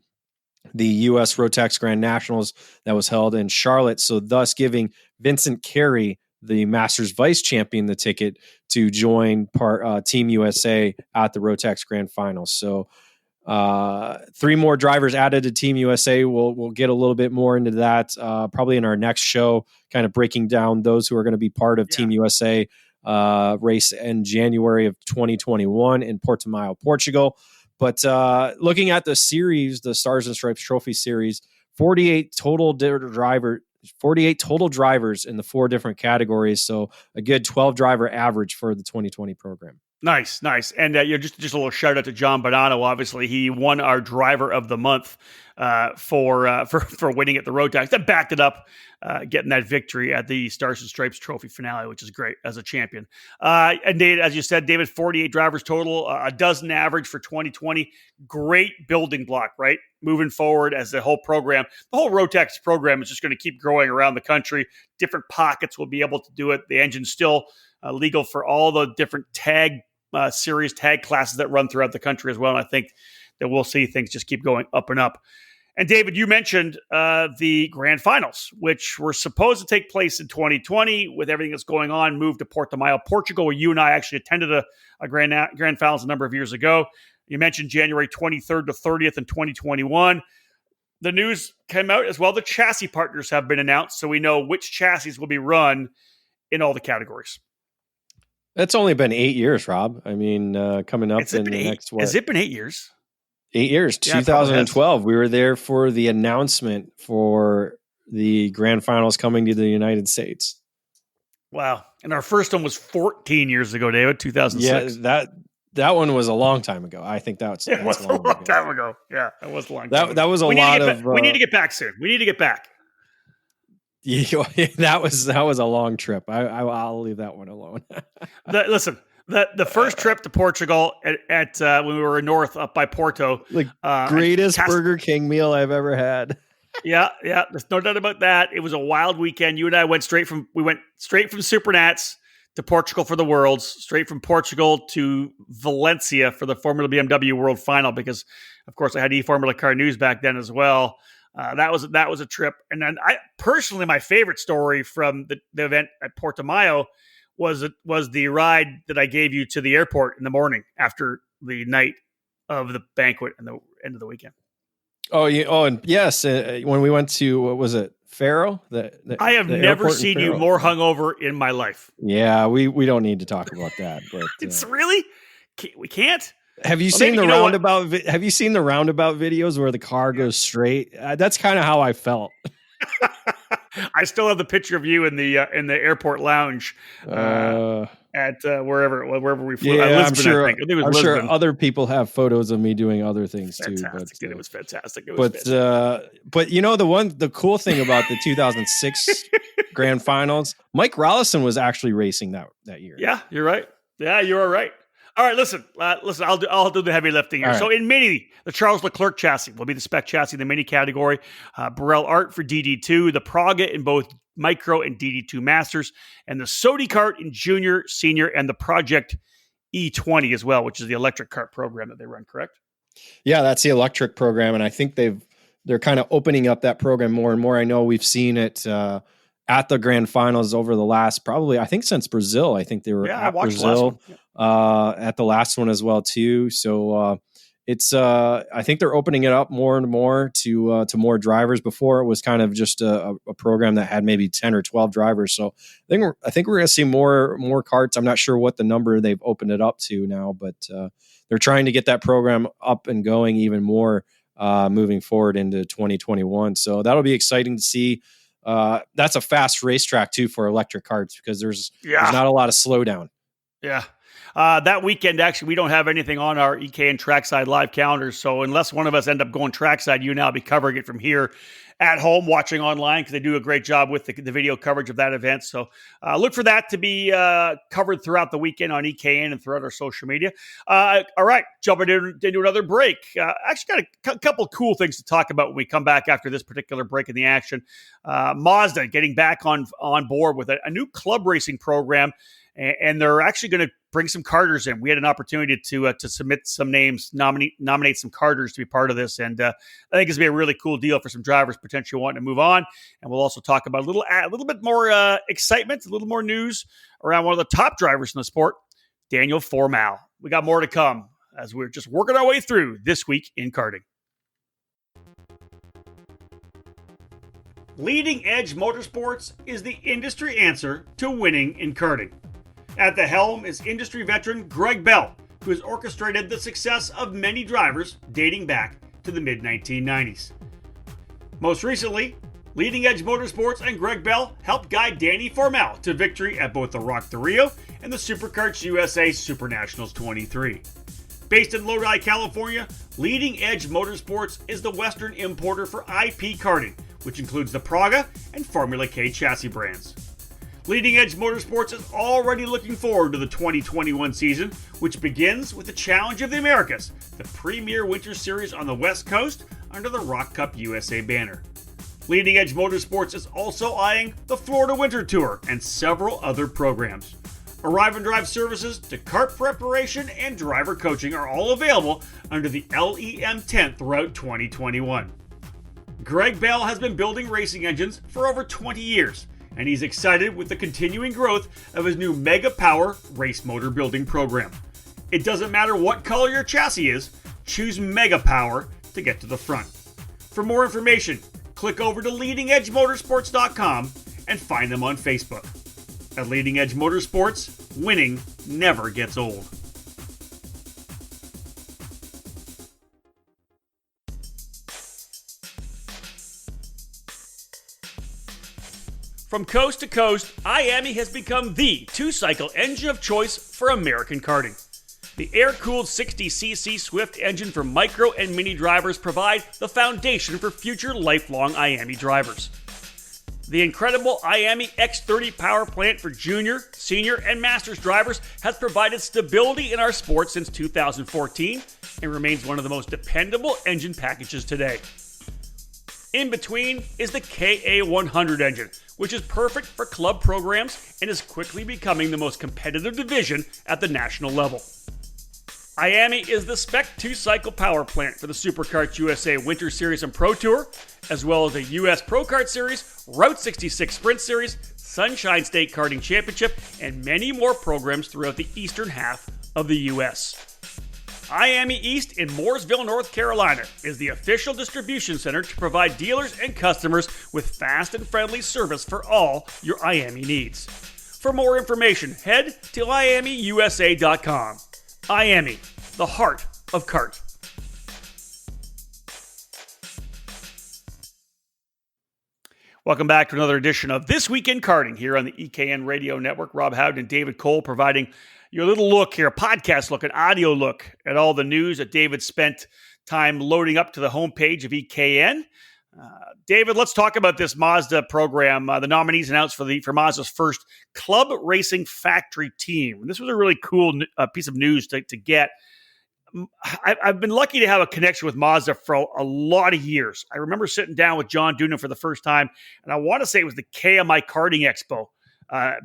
B: the U.S. Rotax Grand Nationals that was held in Charlotte, so thus giving Vincent Carey, the Masters Vice Champion, the ticket to join Team USA at the Rotax Grand Finals. So 3 more drivers added to Team USA. We'll get a little bit more into that probably in our next show, kind of breaking down those who are going to be part of Team USA race in January of 2021 in Portimao, Portugal. But looking at the series, the Stars and Stripes Trophy Series, 48 total drivers in the 4 different categories. So a good 12 driver average for the 2020 program.
A: Nice. And just a little shout out to John Bonanno. Obviously, he won our driver of the month for winning at the Rotax. That backed it up, getting that victory at the Stars and Stripes Trophy finale, which is great as a champion. And David, as you said, David, 48 drivers total, a dozen average for 2020. Great building block, right? Moving forward as the whole Rotax program is just going to keep growing around the country. Different pockets will be able to do it. The engine's still legal for all the different tag series, tag classes that run throughout the country as well. And I think that we'll see things just keep going up and up. And David, you mentioned the grand finals, which were supposed to take place in 2020 with everything that's going on, moved to Portimao, Portugal, where you and I actually attended a grand finals a number of years ago. You mentioned January 23rd to 30th in 2021. The news came out as well. The chassis partners have been announced, so we know which chassis will be run in all the categories.
B: It's only been 8 years, Rob. I mean, coming up in the next,
A: Has it been 8 years?
B: 8 years. Yeah, 2012. We were there for the announcement for the grand finals coming to the United States.
A: Wow. And our first one was 14 years ago, David, 2006.
B: Yeah, that one was a long time ago. I think that's
A: a long time ago. Yeah, that was a long time ago.
B: That was a lot of...
A: we need to get back soon. We need to get back.
B: Yeah, that was a long trip. I'll leave that one alone.
A: Listen, the first trip to Portugal at when we were north up by Porto,
B: greatest Burger King meal I've ever had.
A: Yeah, there's no doubt about that. It was a wild weekend. You and I went straight from Supernats to Portugal for the Worlds, straight from Portugal to Valencia for the Formula BMW World Final, because of course I had eFormula Car News back then as well. That was a trip. And then personally, my favorite story from the event at Portimao was the ride that I gave you to the airport in the morning after the night of the banquet and the end of the weekend.
B: And yes, when we went to, what was it, Faro?
A: I have never seen you more hungover in my life.
B: Yeah, we don't need to talk about that. But
A: it's really, we can't.
B: Have you seen the roundabout? Have you seen the roundabout videos where the car goes straight? That's kind of how I felt. I
A: still have the picture of you in the airport lounge at wherever we flew.
B: Yeah,
A: Lisbon, I think it was Lisbon.
B: Sure other people have photos of me doing other things too.
A: But it was fantastic.
B: But you know the cool thing about the 2006 grand finals. Mike Rollison was actually racing that year.
A: Yeah, you're right. Yeah, you are right. All right, listen. I'll do the heavy lifting here.
B: All right.
A: So in Mini, the Charles Leclerc chassis will be the spec chassis in the Mini category. Burrell Art for DD2, the Praga in both Micro and DD2 Masters, and the Sodi Kart in Junior, Senior, and the Project E20 as well, which is the electric kart program that they run. Correct?
B: Yeah, that's the electric program, and I think they're kind of opening up that program more and more. I know we've seen it at the grand finals over the last I think since Brazil. I think they were at Brazil at the last one as well too. So it's I think they're opening it up more and more to more drivers. Before it was kind of just a program that had maybe 10 or 12 drivers. So I think we're going to see more karts. I'm not sure what the number they've opened it up to now, but they're trying to get that program up and going even more moving forward into 2021. So that'll be exciting to see. That's a fast racetrack too for electric karts because there's not a lot of slowdown.
A: Yeah. That weekend, actually, we don't have anything on our EKN Trackside live calendars. So unless one of us end up going trackside, you and I'll be covering it from here at home, watching online, because they do a great job with the video coverage of that event. So look for that to be covered throughout the weekend on EKN and throughout our social media. All right, jumping into another break. Actually got a couple cool things to talk about when we come back after this particular break in the action. Mazda getting back on board with a new club racing program, and they're actually going to bring some karters in. We had an opportunity to submit some names, nominate some karters to be part of this, and I think it's going to be a really cool deal for some drivers potentially wanting to move on. And we'll also talk about a little bit more excitement, a little more news around one of the top drivers in the sport, Daniel Formal. We got more to come as we're just working our way through this week in karting. Leading Edge Motorsports is the industry answer to winning in karting. At the helm is industry veteran Greg Bell, who has orchestrated the success of many drivers dating back to the mid-1990s. Most recently, Leading Edge Motorsports and Greg Bell helped guide Danny Formal to victory at both the Rock the Rio and the SuperKarts USA Super Nationals 23. Based in Lodi, California, Leading Edge Motorsports is the Western importer for IP karting, which includes the Praga and Formula K chassis brands. Leading Edge Motorsports is already looking forward to the 2021 season, which begins with the Challenge of the Americas, the premier winter series on the West Coast under the Rock Cup USA banner. Leading Edge Motorsports is also eyeing the Florida Winter Tour and several other programs. Arrive and drive services to kart preparation and driver coaching are all available under the LEM tent throughout 2021. Greg Bell has been building racing engines for over 20 years, and he's excited with the continuing growth of his new Mega Power race motor building program. It doesn't matter what color your chassis is, choose Mega Power to get to the front. For more information, click over to leadingedgemotorsports.com and find them on Facebook. At Leading Edge Motorsports, winning never gets old. From coast to coast, IAMI has become the two-cycle engine of choice for American karting. The air-cooled 60cc Swift engine for micro and mini drivers provide the foundation for future lifelong IAMI drivers. The incredible IAMI X30 power plant for junior, senior, and masters drivers has provided stability in our sport since 2014 and remains one of the most dependable engine packages today. In between is the KA100 engine, which is perfect for club programs and is quickly becoming the most competitive division at the national level. IAMI is the spec two-cycle power plant for the SuperKarts USA Winter Series and Pro Tour, as well as the US Pro Kart Series, Route 66 Sprint Series, Sunshine State Karting Championship, and many more programs throughout the eastern half of the US. IAMI East in Mooresville, North Carolina is the official distribution center to provide dealers and customers with fast and friendly service for all your IAMI needs. For more information, head to IAMIUSA.com. IAMI, the heart of kart. Welcome back to another edition of This Week in Karting here on the EKN Radio Network. Rob Howden and David Cole providing your little look here, a podcast look, an audio look at all the news that David spent time loading up to the homepage of EKN. David, let's talk about this Mazda program. The nominees announced for Mazda's first club racing factory team. This was a really cool piece of news to get. I've been lucky to have a connection with Mazda for a lot of years. I remember sitting down with John Doonan for the first time, and I want to say it was the KMI Karting Expo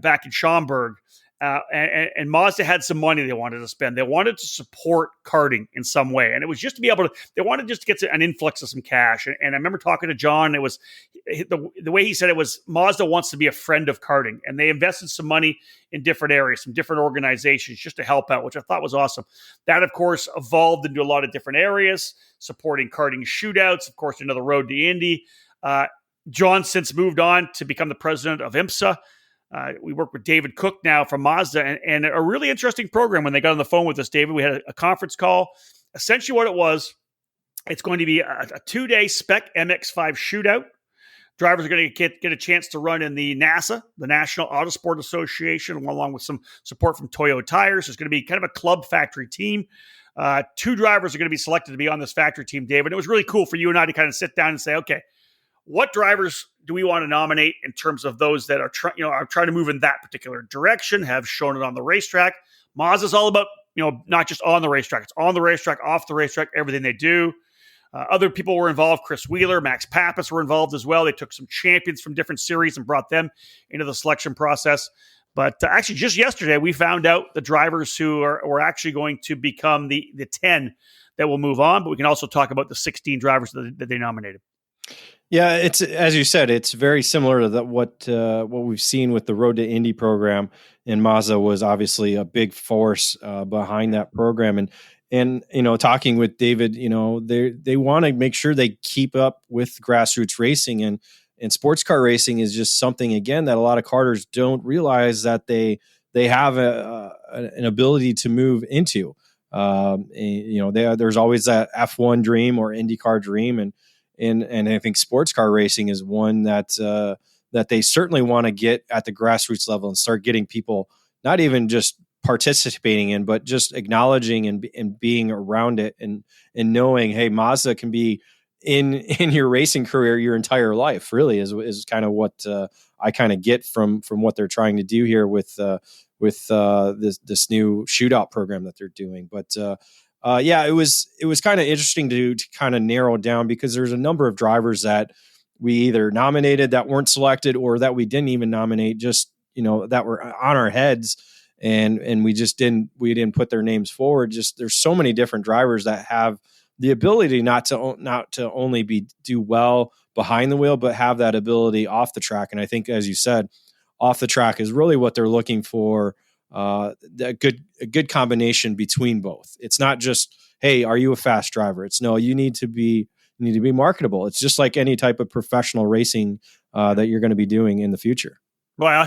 A: back in Schaumburg. And Mazda had some money they wanted to spend. They wanted to support karting in some way. And it was just to be able to, they wanted just to get an influx of some cash. And I remember talking to John, it was the way he said it was Mazda wants to be a friend of karting. And they invested some money in different areas, some different organizations just to help out, which I thought was awesome. That, of course, evolved into a lot of different areas, supporting karting shootouts, of course, into the road to Indy. John since moved on to become the president of IMSA. We work with David Cook now from Mazda, and a really interesting program. When they got on the phone with us, David, we had a conference call. Essentially what it was, it's going to be a 2-day spec MX-5 shootout. Drivers are going to get a chance to run in the NASA, the National Autosport Association, along with some support from Toyo Tires. There's going to be kind of a club factory team. 2 drivers are going to be selected to be on this factory team, David. It was really cool for you and I to kind of sit down and say, okay, what drivers do we want to nominate in terms of those that are trying to move in that particular direction, have shown it on the racetrack? Mazda's all about, not just on the racetrack. It's on the racetrack, off the racetrack, everything they do. Other people were involved. Chris Wheeler, Max Pappas were involved as well. They took some champions from different series and brought them into the selection process. But actually, just yesterday, we found out the drivers who were actually going to become the 10 that will move on. But we can also talk about the 16 drivers that they nominated.
B: Yeah, it's, as you said, it's very similar to what we've seen with the Road to Indy program, and Mazda was obviously a big force behind that program. And talking with David, they want to make sure they keep up with grassroots racing, and sports car racing is just something, again, that a lot of karters don't realize that they have an ability to move into. There's always that F1 dream or IndyCar dream, and I think sports car racing is one that they certainly want to get at the grassroots level and start getting people not even just participating in, but just acknowledging and being around it and knowing, hey, Mazda can be in your racing career your entire life. Really is kind of what I kind of get from what they're trying to do here with this new shootout program that they're doing. But it was kind of interesting to kind of narrow down, because there's a number of drivers that we either nominated that weren't selected, or that we didn't even nominate, just, that were on our heads, and we didn't put their names forward. Just, there's so many different drivers that have the ability not to only do well behind the wheel, but have that ability off the track. And I think, as you said, off the track is really what they're looking for. A good combination between both. It's not just, hey, are you a fast driver? It's no, you need to be marketable. It's just like any type of professional racing that you're going to be doing in the future.
A: Well,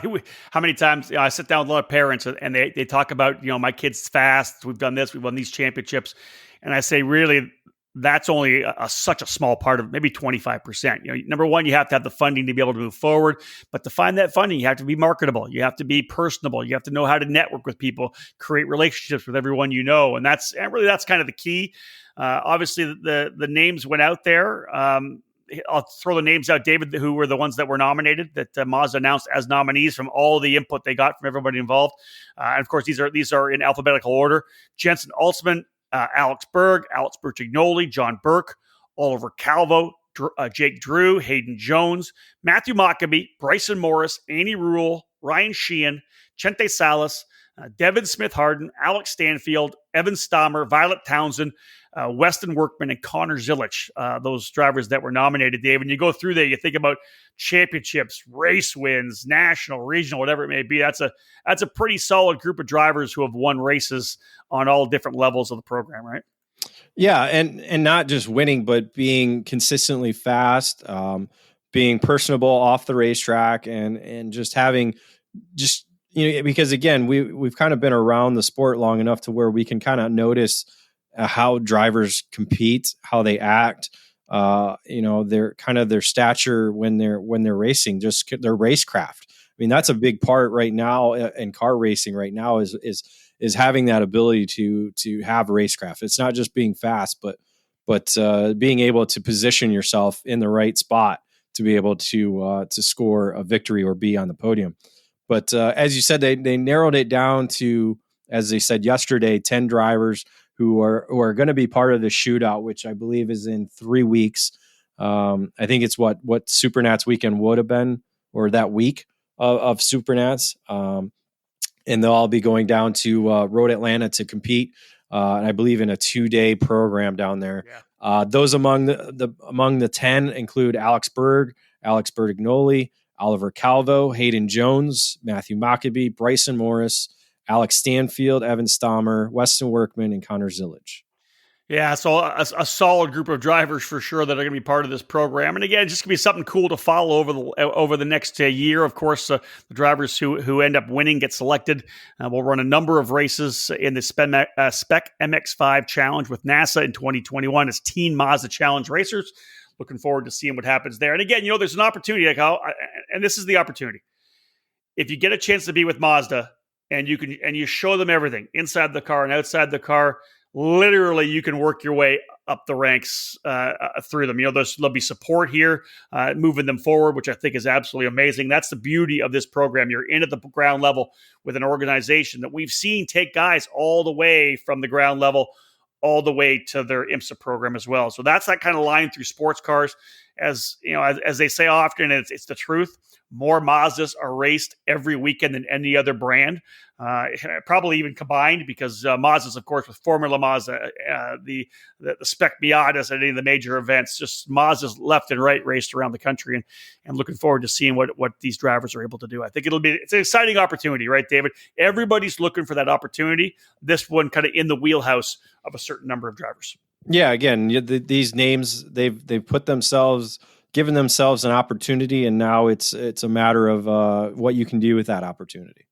A: how many times I sit down with a lot of parents and they talk about, my kid's fast. We've done this. We've won these championships. And I say, really, that's only such a small part of maybe 25%. Number one, you have to have the funding to be able to move forward. But to find that funding, you have to be marketable. You have to be personable. You have to know how to network with people, create relationships with everyone you know. And that's kind of the key. Obviously, the names went out there. I'll throw the names out, David, who were the ones that were nominated, that Mazda announced as nominees from all the input they got from everybody involved. And of course, these are in alphabetical order: Jensen Altzman, Alex Berg, Alex Bertignoli, John Burke, Oliver Calvo, Jake Drew, Hayden Jones, Matthew Mockabee, Bryson Morris, Annie Rule, Ryan Sheehan, Chente Salas, Devin Smith-Harden, Alex Stanfield, Evan Stammer, Violet Townsend, Weston Workman, and Connor Zilich, those drivers that were nominated, Dave. And you go through there, you think about championships, race wins, national, regional, whatever it may be. That's a pretty solid group of drivers who have won races on all different levels of the program, right?
B: Yeah, and not just winning, but being consistently fast, being personable off the racetrack, and just having because again, we've kind of been around the sport long enough to where we can kind of notice how drivers compete, how they act, their kind of their stature when they're racing, just their racecraft. I mean, that's a big part right now in car racing right now is having that ability to have racecraft. It's not just being fast, but but being able to position yourself in the right spot to be able to score a victory or be on the podium. But as you said, they narrowed it down to, as they said yesterday, 10 drivers who are going to be part of the shootout, which I believe is in 3 weeks. I think it's what Supernats weekend would have been, or that week of Supernats. And they'll all be going down to Road Atlanta to compete. And I believe in a 2-day program down there.
A: Yeah.
B: Those among the 10 include Alex Bertignoli, Oliver Calvo, Hayden Jones, Matthew Maccabee, Bryson Morris, Alex Stanfield, Evan Stammer, Weston Workman, and Connor Zillage.
A: Yeah, so a solid group of drivers for sure that are going to be part of this program, and again, just going to be something cool to follow over the next year. Of course, the drivers who end up winning get selected. We'll run a number of races in the Spec MX5 Challenge with NASA in 2021 as Teen Mazda Challenge racers. Looking forward to seeing what happens there. And again, there's an opportunity, and this is the opportunity. If you get a chance to be with Mazda and you show them everything inside the car and outside the car. Literally, you can work your way up the ranks through them. There'll be support here, moving them forward, which I think is absolutely amazing. That's the beauty of this program. You're in at the ground level with an organization that we've seen take guys all the way from the ground level all the way to their IMSA program as well. So that's that kind of line through sports cars. As they say often, it's the truth. More Mazdas are raced every weekend than any other brand, probably even combined, because Mazdas, of course, with Formula Mazda, the Spec Miatas at any of the major events, just Mazdas left and right raced around the country, and looking forward to seeing what these drivers are able to do. I think it's an exciting opportunity, right, David? Everybody's looking for that opportunity. This one kind of in the wheelhouse of a certain number of drivers.
B: Yeah, again, these names they've put themselves, given themselves an opportunity, and now it's a matter of what you can do with that opportunity.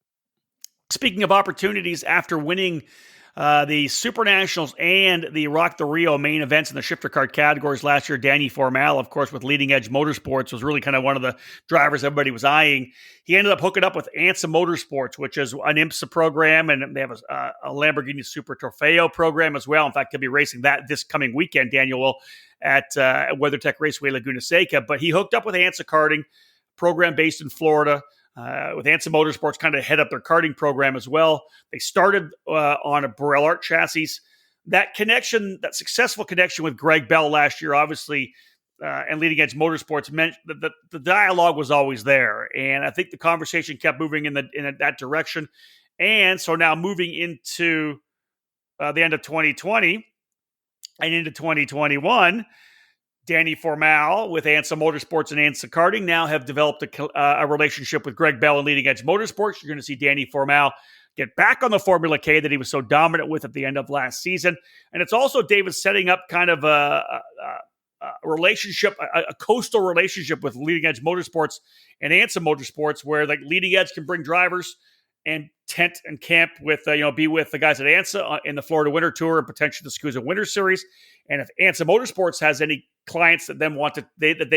A: Speaking of opportunities, after winning the Super Nationals and the Rock the Rio main events in the shifter kart categories last year, Danny Formal, of course, with Leading Edge Motorsports, was really kind of one of the drivers everybody was eyeing. He ended up hooking up with ANSA Motorsports, which is an IMSA program, and they have a Lamborghini Super Trofeo program as well. In fact, he'll be racing that this coming weekend, Daniel will, at WeatherTech Raceway Laguna Seca. But he hooked up with ANSA Karting, program based in Florida. With ANSA Motorsports kind of head up their karting program as well. They started on a Burrell Art chassis. That successful connection with Greg Bell last year, obviously, and Leading Edge Motorsports meant that the dialogue was always there. And I think the conversation kept moving in that direction. And so now moving into the end of 2020 and into 2021, Danny Formal with ANSA Motorsports and ANSA Karting now have developed a relationship with Greg Bell and Leading Edge Motorsports. You're going to see Danny Formal get back on the Formula K that he was so dominant with at the end of last season. And it's also, David, setting up kind of a relationship, a coastal relationship with Leading Edge Motorsports and ANSA Motorsports, where like Leading Edge can bring drivers and tent and camp with, be with the guys at ANSA in the Florida Winter Tour and potentially the SCUSA Winter Series. And if ANSA Motorsports has any clients that they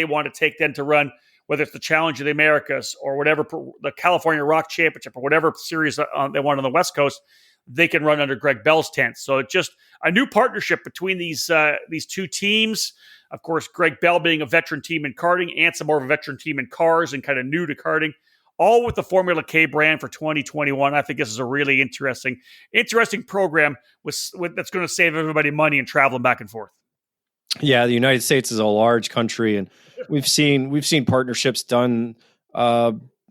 A: want to take them to run, whether it's the Challenge of the Americas or whatever, the California Rock Championship or whatever series they want on the West Coast, they can run under Greg Bell's tent. So it's just a new partnership between these two teams. Of course, Greg Bell being a veteran team in karting, ANSA more of a veteran team in cars and kind of new to karting, all with the Formula K brand for 2021. I think this is a really interesting program that's going to save everybody money and traveling back and forth.
B: Yeah, the United States is a large country, and we've seen partnerships done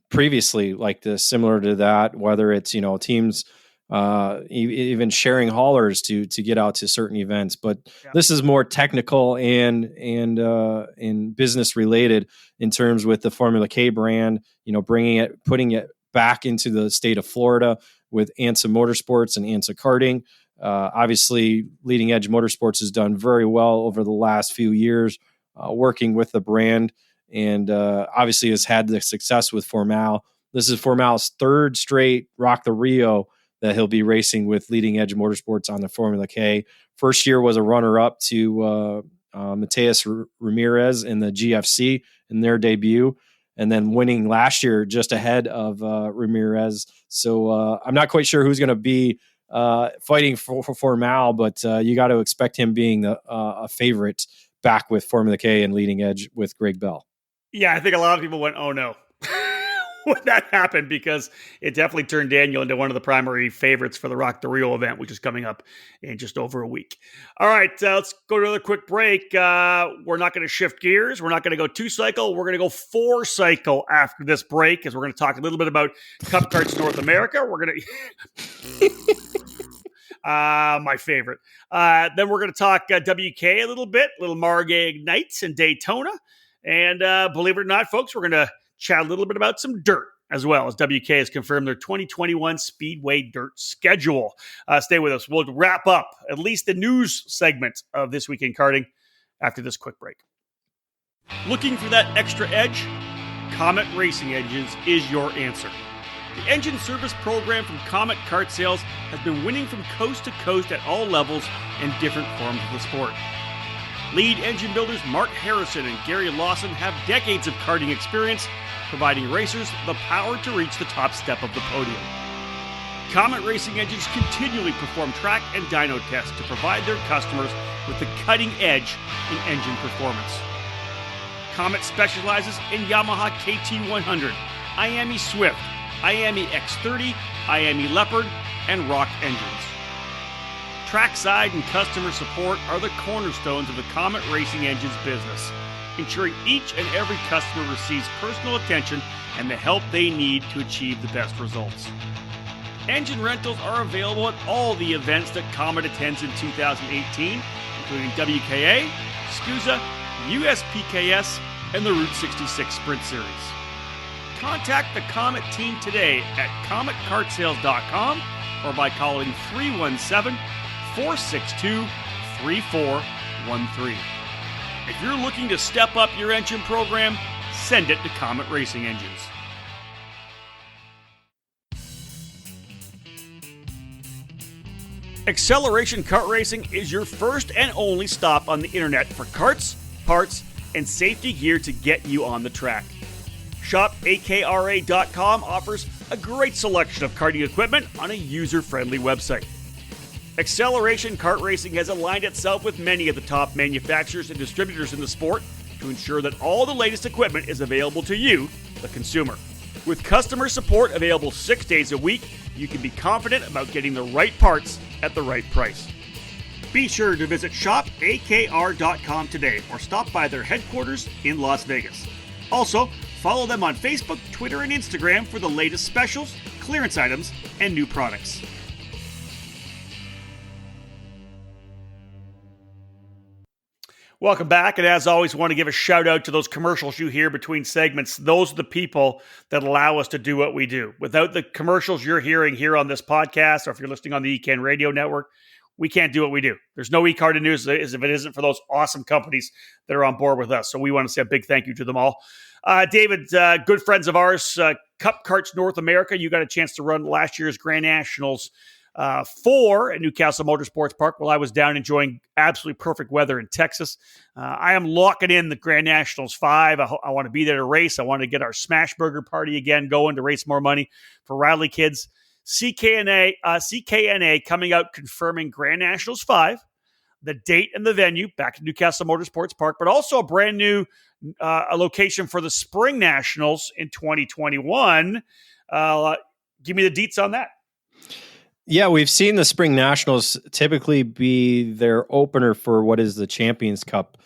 B: previously like this, similar to that. Whether it's teams even sharing haulers to get out to certain events, but this is more technical and business related in terms with the Formula K brand. Putting it back into the state of Florida with ANSA Motorsports and ANSA Karting. Obviously, Leading Edge Motorsports has done very well over the last few years working with the brand, and obviously has had the success with Formal. This is Formal's third straight Rock the Rio that he'll be racing with Leading Edge Motorsports on the Formula K. First year was a runner-up to Mateus Ramirez in the GFC in their debut, and then winning last year just ahead of Ramirez. So I'm not quite sure who's going to be fighting for Mal, but you got to expect him being a favorite back with Formula K and leading edge with Greg Bell.
A: Yeah, I think a lot of people went, oh no, when that happened, because it definitely turned Daniel into one of the primary favorites for the Rock the Rio event, which is coming up in just over a week. All right, let's go to another quick break. We're not going to shift gears. We're not going to go 2-cycle. We're going to go 4-cycle after this break, because we're going to talk a little bit about Cup Karts North America. We're going to... my favorite. Then we're going to talk WK a little bit, little Margay Ignites and Daytona. And believe it or not, folks, we're going to chat a little bit about some dirt as well, as WK has confirmed their 2021 Speedway Dirt schedule. Stay with us. We'll wrap up at least the news segment of This Week in Karting after this quick break. Looking for that extra edge? Comet Racing Engines is your answer. The engine service program from Comet Kart Sales has been winning from coast to coast at all levels and different forms of the sport. Lead engine builders Mark Harrison and Gary Lawson have decades of karting experience, providing racers the power to reach the top step of the podium. Comet Racing Engines continually perform track and dyno tests to provide their customers with the cutting edge in engine performance. Comet specializes in Yamaha KT100, IAME Swift, IAME X30, IAME Leopard, and Rock engines. Trackside and customer support are the cornerstones of the Comet Racing Engines business, ensuring each and every customer receives personal attention and the help they need to achieve the best results. Engine rentals are available at all the events that Comet attends in 2018, including WKA, SCUSA, USPKS, and the Route 66 Sprint Series. Contact the Comet team today at cometkartsales.com or by calling 317-462-3413. If you're looking to step up your engine program, send it to Comet Racing Engines. Acceleration Kart Racing is your first and only stop on the internet for karts, parts, and safety gear to get you on the track. ShopAKRA.com offers a great selection of karting equipment on a user-friendly website. Acceleration Kart Racing has aligned itself with many of the top manufacturers and distributors in the sport to ensure that all the latest equipment is available to you, the consumer. With customer support available 6 days a week, you can be confident about getting the right parts at the right price. Be sure to visit shopakr.com today or stop by their headquarters in Las Vegas. Also, follow them on Facebook, Twitter, and Instagram for the latest specials, clearance items, and new products. Welcome back, and as always, I want to give a shout out to those commercials you hear between segments. Those are the people that allow us to do what we do. Without the commercials you're hearing here on this podcast, or if you're listening on the EKN Radio Network, we can't do what we do. There's no eKarting News if it isn't for those awesome companies that are on board with us. So we want to say a big thank you to them all. David, good friends of ours, Cup Karts North America, you got a chance to run last year's Grand Nationals 4 at Newcastle Motorsports Park while I was down enjoying absolutely perfect weather in Texas. I am locking in the Grand Nationals 5. I want to be there to race. I want to get our Smash Burger party again going to raise more money for Riley kids. CKNA coming out confirming Grand Nationals 5, the date and the venue back to Newcastle Motorsports Park, but also a brand new a location for the Spring Nationals in 2021. Give me the deets on that.
B: Yeah, we've seen the Spring Nationals typically be their opener for what is the Champions Cup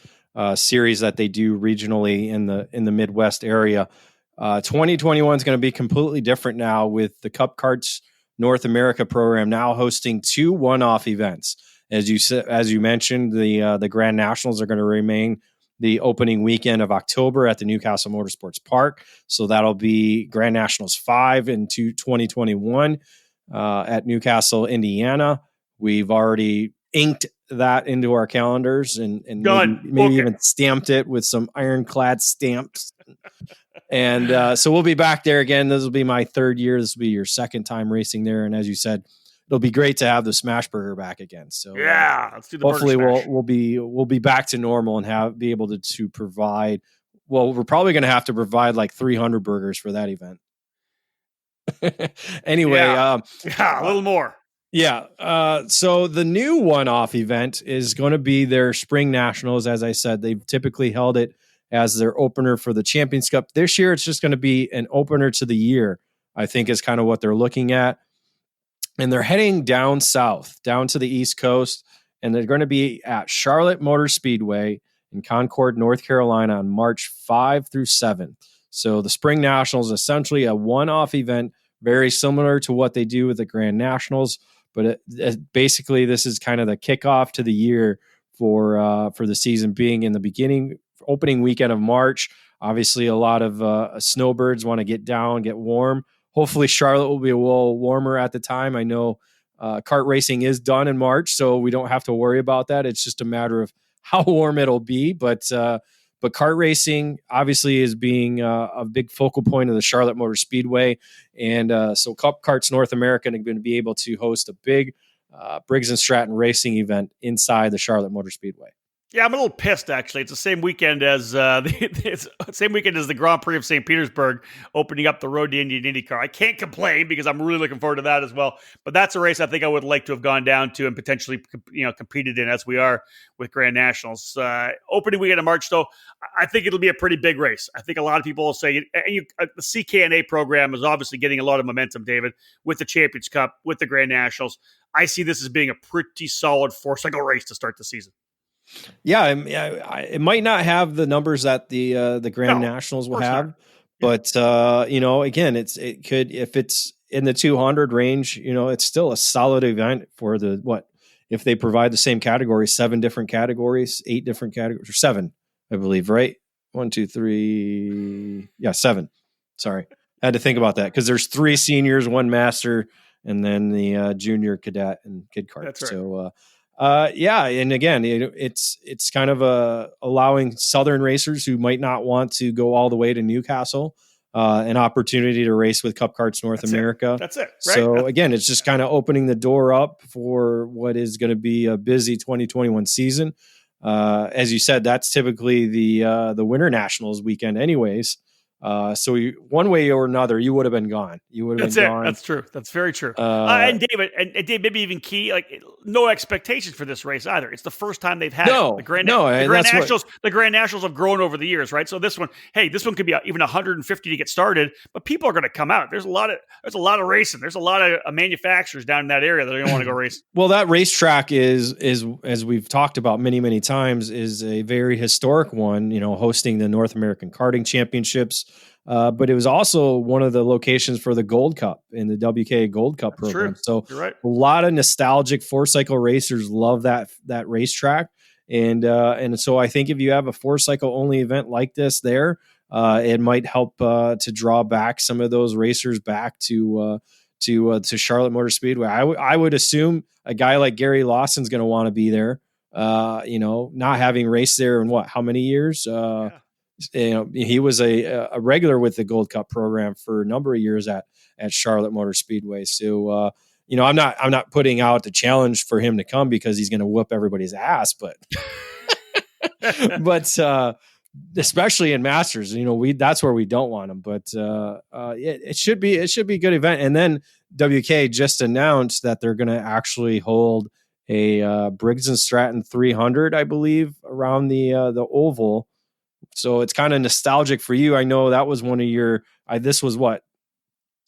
B: series that they do regionally in the Midwest area. 2021 is going to be completely different now with the Cup Karts North America program now hosting 2 one-off events. As you mentioned, the Grand Nationals are going to remain the opening weekend of October at the Newcastle Motorsports Park. So that'll be Grand Nationals 5 into 2021 at Newcastle, Indiana. We've already inked that into our calendars and maybe even stamped it with some ironclad stamps. And so we'll be back there again. This will be my 3rd year. This will be your 2nd time racing there. And as you said, it'll be great to have the Smash Burger back again. So
A: yeah, let's do the
B: hopefully
A: burger
B: smash. we'll be back to normal and be able to provide. Well, we're probably going to have to provide like 300 burgers for that event. Anyway,
A: a little more.
B: Yeah. So the new one-off event is going to be their Spring Nationals. As I said, they've typically held it as their opener for the Champions Cup. This year, it's just going to be an opener to the year, I think is kind of what they're looking at. And they're heading down south, down to the East Coast, and they're going to be at Charlotte Motor Speedway in Concord, North Carolina on March 5 through 7. So the Spring Nationals is essentially a one-off event, very similar to what they do with the Grand Nationals, but basically this is kind of the kickoff to the year for the season, being in the beginning, opening weekend of March. Obviously, a lot of snowbirds want to get down, get warm. Hopefully Charlotte will be a little warmer at the time. I know kart racing is done in March, so we don't have to worry about that. It's just a matter of how warm it'll be. But kart racing obviously is being a big focal point of the Charlotte Motor Speedway. And so Cup Karts North America are going to be able to host a big Briggs & Stratton racing event inside the Charlotte Motor Speedway.
A: Yeah, I'm a little pissed actually. It's the same weekend as the Grand Prix of St. Petersburg, opening up the road to Indian IndyCar. I can't complain because I'm really looking forward to that as well. But that's a race I think I would like to have gone down to and potentially competed in, as we are with Grand Nationals. Opening weekend of March, though, I think it'll be a pretty big race. I think a lot of people will say the CKNA program is obviously getting a lot of momentum, David, with the Champions Cup, with the Grand Nationals. I see this as being a pretty solid four-cycle race to start the season.
B: Yeah, it might not have the numbers that the Grand Nationals will have, but again, it could, if it's in the 200 range, it's still a solid event for if they provide the same categories, 7 different categories, 8 different categories, or 7, I believe, right? 1, 2, 3, 7. Sorry, I had to think about that because there's 3 seniors, 1 master, and then the junior cadet and kid kart.
A: That's right.
B: So. And again, it's kind of allowing Southern racers who might not want to go all the way to Newcastle an opportunity to race with Cup Karts North America.
A: That's it. Right?
B: So again, it's just kind of opening the door up for what is going to be a busy 2021 season. As you said, that's typically the Winter Nationals weekend, anyways. So one way or another, you would have been gone.
A: That's true. That's very true. And David, maybe even key, no expectations for this race either. It's the first time they've had it. The Grand Nationals. The Grand Nationals have grown over the years, right? So this one could be even 150 to get started, but people are going to come out. There's a lot of racing. There's a lot of manufacturers down in that area that are going to want to go race.
B: Well, that racetrack is as we've talked about many times, is a very historic one. Hosting the North American Karting Championships. But it was also one of the locations for the Gold Cup in the WK Gold Cup program. So
A: you're right.
B: A lot of nostalgic 4-cycle racers love that racetrack. And so I think if you have a 4-cycle only event like this there, it might help to draw back some of those racers back to Charlotte Motor Speedway. I would assume a guy like Gary Lawson's going to want to be there. Not having raced there in how many years? He was a regular with the Gold Cup program for a number of years at Charlotte Motor Speedway. So, I'm not putting out the challenge for him to come because he's going to whoop everybody's ass, but, especially in Masters, that's where we don't want him, but, it should be a good event. And then WK just announced that they're going to actually hold a, Briggs & Stratton 300, I believe, around the oval. So it's kind of nostalgic for you. I know that was one of your, this was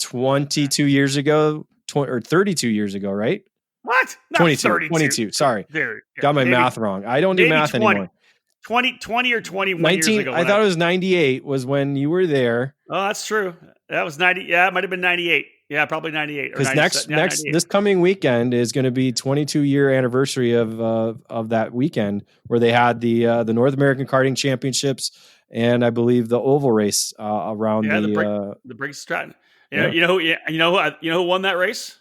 B: 22 years ago, or 32 years ago, right?
A: What? Not
B: 22. Sorry. Got my math wrong. I don't do math
A: 20.
B: anymore.
A: 20 or 21
B: years
A: ago.
B: I thought it was 98 was when you were there.
A: Oh, that's true. That was 90. Yeah, it might have been 98. Yeah, probably 98.
B: Because this coming weekend is going to be 22-year anniversary of that weekend where they had the North American Karting Championships and I believe the oval race around
A: the Briggs Stratton. You know who won that race?